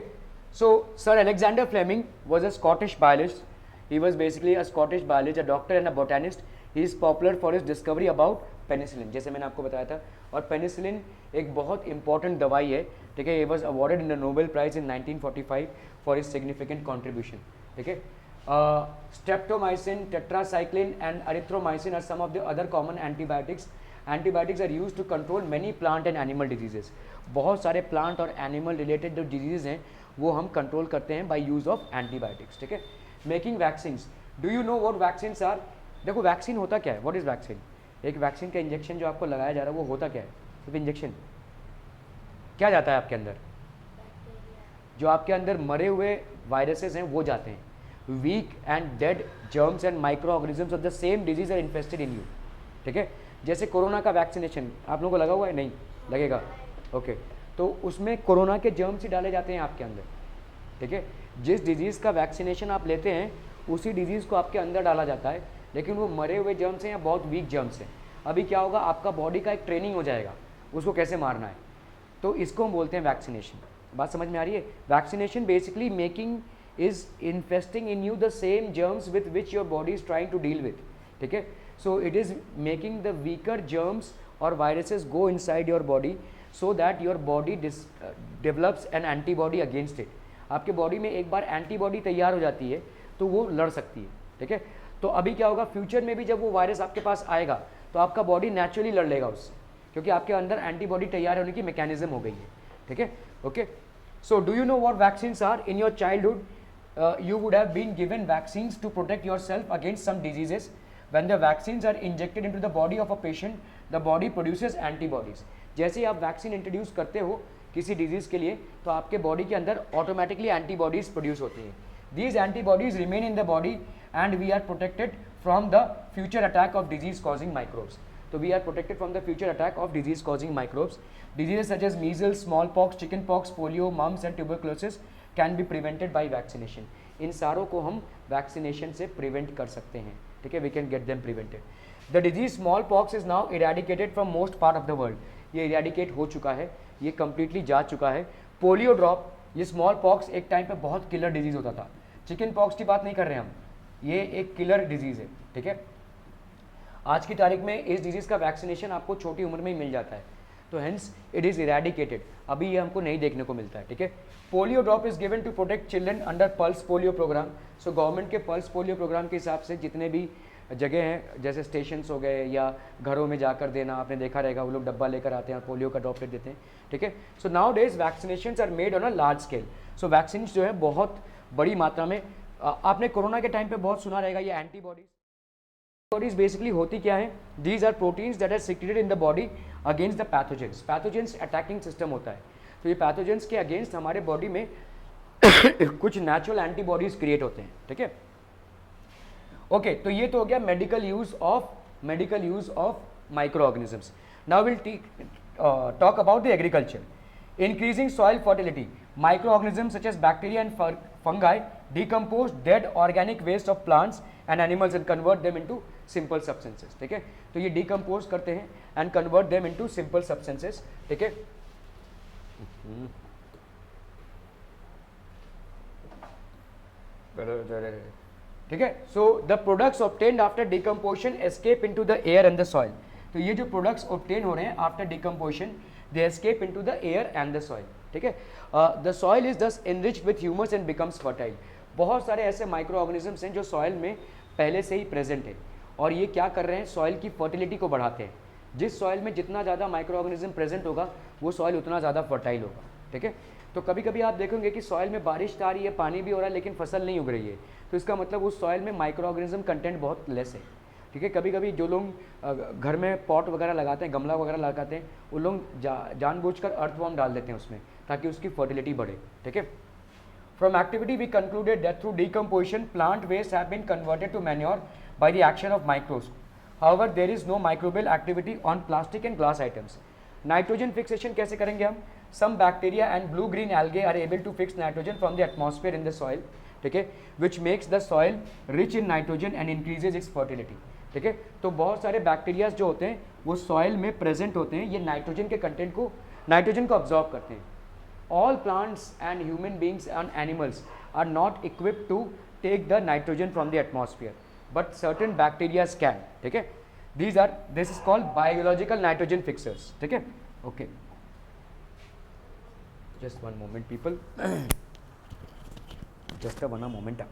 so Sir Alexander Fleming was a Scottish biologist. He was basically a Scottish biologist, a doctor and a botanist. He is popular for his discovery about penicillin, जैसे मैंने आपको बताया था। और penicillin एक बहुत important दवाई है। ठीक है, he was awarded in the Nobel Prize in 1945 for his significant contribution. ठीक है, streptomycin, tetracycline and erythromycin are some of the other common antibiotics. Antibiotics are used to control many plant and animal diseases. बहुत सारे plant और animal related जो disease हैं वो हम control करते हैं बाय यूज़ ऑफ एंटीबायोटिक्स। ठीक है, making vaccines. Do you know what vaccines are? देखो वैक्सीन होता क्या है, व्हाट इज़ वैक्सीन? एक वैक्सीन का इंजेक्शन जो आपको लगाया जा रहा है वो होता क्या है? सिर्फ इंजेक्शन। क्या जाता है आपके अंदर? जो आपके अंदर मरे हुए वायरसेस हैं वो जाते हैं। Weak and dead germs and micro organisms of the same disease are infested in you. ठीक है, जैसे कोरोना का वैक्सीनेशन आप लोगों को लगा हुआ है? नहीं लगेगा। ओके, तो उसमें कोरोना के जर्म्स ही डाले जाते हैं आपके अंदर। ठीक है, जिस डिजीज़ का वैक्सीनेशन आप लेते हैं उसी डिजीज़ को आपके अंदर डाला जाता है, लेकिन वो मरे हुए जर्म्स हैं या बहुत वीक जर्म्स हैं। अभी क्या होगा, आपका बॉडी का एक ट्रेनिंग हो जाएगा उसको कैसे मारना है, तो इसको हम बोलते हैं वैक्सीनेशन। बात समझ में आ रही है? Vaccination basically making is infesting in you the same germs with which your body is trying to deal with. ठीक है, so it is making the weaker germs और viruses go inside your body so that your body develops an antibody against it. आपके body में एक बार antibody तैयार हो जाती है तो वो लड़ सकती है। ठीक है, तो अभी क्या होगा, फ्यूचर में भी जब वो वायरस आपके पास आएगा तो आपका बॉडी नेचुरली लड़ लेगा उससे, क्योंकि आपके अंदर एंटीबॉडी तैयार होने की मैकेनिज्म हो गई है। ठीक है, okay. So do you know what vaccines are? In your childhood you would have been given vaccines to protect yourself against some diseases. When the vaccines are injected into the body of a patient, the body produces antibodies. जैसे ही आप vaccine introduce करते हो किसी disease के लिए तो आपके body के अंदर ऑटोमेटिकली एंटीबॉडीज़ प्रोड्यूस होती हैं। These antibodies remain in the body and we are protected from the future attack of disease causing microbes. तो we are protected from the future attack of disease causing microbes. Diseases such as measles, smallpox, chickenpox, polio, mumps and tuberculosis can be prevented by vaccination. इन सारों को हम vaccination से prevent कर सकते हैं। ठीक है, we can get them prevented. The disease smallpox is now eradicated from most part of the world. ये इरेडिकेट हो चुका है, ये कम्प्लीटली जा चुका है। पोलियो ड्रॉप, ये स्मॉल पॉक्स एक टाइम पे बहुत किलर डिजीज़ होता था। चिकन पॉक्स की बात नहीं कर रहे हम, ये एक किलर डिजीज़ है। ठीक है, आज की तारीख में इस डिजीज़ का वैक्सीनेशन आपको छोटी उम्र में ही मिल जाता है, तो हेंस इट इज़ इरेडिकेटेड। अभी ये हमको नहीं देखने को मिलता है। ठीक है, polio drop is given to protect children under pulse polio program. So government के पल्स पोलियो प्रोग्राम के हिसाब से जितने भी जगह हैं, जैसे स्टेशंस हो गए या घरों में जाकर देना, आपने देखा रहेगा वो लोग डब्बा लेकर आते हैं और पोलियो का ड्रॉपलेट देते हैं, ठीक है। So nowadays vaccinations are made on a large scale. So vaccine जो है बहुत बड़ी मात्रा में, आपने कोरोना के टाइम पे बहुत सुना रहेगा ये एंटीबॉडीज बेसिकली होती क्या है, these are proteins that are secreted in the body against the pathogens. Pathogens attacking system होता है, तो ये पैथोजेंस के अगेंस्ट हमारे बॉडी में कुछ नेचुरल एंटीबॉडीज क्रिएट होते हैं, ठीक है। ओके, तो ये तो हो गया medical use of microorganisms. Now will talk about the agriculture. Increasing soil fertility, microorganisms such as bacteria and fungi decompose dead organic waste of plants and animals and convert them into simple substances, ठीक है। तो ये decompose करते हैं and convert them into simple substances, ठीक है। ठीक है। So the products obtained after decomposition escape into the air and the soil. तो ये जो प्रोडक्ट्स ऑब्टेन हो रहे हैं after decomposition, they escape into the air and the soil, ठीक है। द सॉइल इज दस enriched with humus and becomes fertile. बहुत सारे ऐसे माइक्रो ऑर्गेनिजम्स हैं जो सॉइल में पहले से ही प्रेजेंट है और ये क्या कर रहे हैं, सॉइल की फर्टिलिटी को बढ़ाते हैं। जिस सॉइल में जितना ज़्यादा माइक्रो ऑर्गेनिज्म प्रेजेंट होगा वो सॉइल उतना ज़्यादा फर्टाइल होगा, ठीक है। तो कभी कभी आप देखेंगे कि सॉइल में बारिश आ रही है, पानी भी हो रहा है, लेकिन फसल नहीं उग रही है, तो इसका मतलब उस सॉइल में माइक्रो ऑर्गेनिज्म कंटेंट बहुत लेस है, ठीक है। कभी कभी जो लोग घर में पॉट वगैरह लगाते हैं, गमला वगैरह लगाते हैं, वो लोग जानबूझकर अर्थवॉर्म डाल देते हैं उसमें ताकि उसकी फर्टिलिटी बढ़े, ठीक है। From activity we concluded that through decomposition plant waste have been converted to manure by the action of microbes. However, there is no microbial activity on plastic and glass items. Nitrogen fixation कैसे करेंगे हम? Some bacteria and blue-green algae are able to fix nitrogen from the atmosphere in the soil, ठीक है, which makes the soil rich in nitrogen and increases its fertility, ठीक है। तो बहुत सारे बैक्टीरियाज जो होते हैं वो सॉइल में प्रेजेंट होते हैं, ये नाइट्रोजन के कंटेंट को, नाइट्रोजन को ऑब्जॉर्व करते हैं। All plants and human beings and animals are not equipped to take the nitrogen from the atmosphere, but certain bacteria can, ठीक है। This is called biological nitrogen fixers, ठीक है। Okay, just one moment people, just a one moment.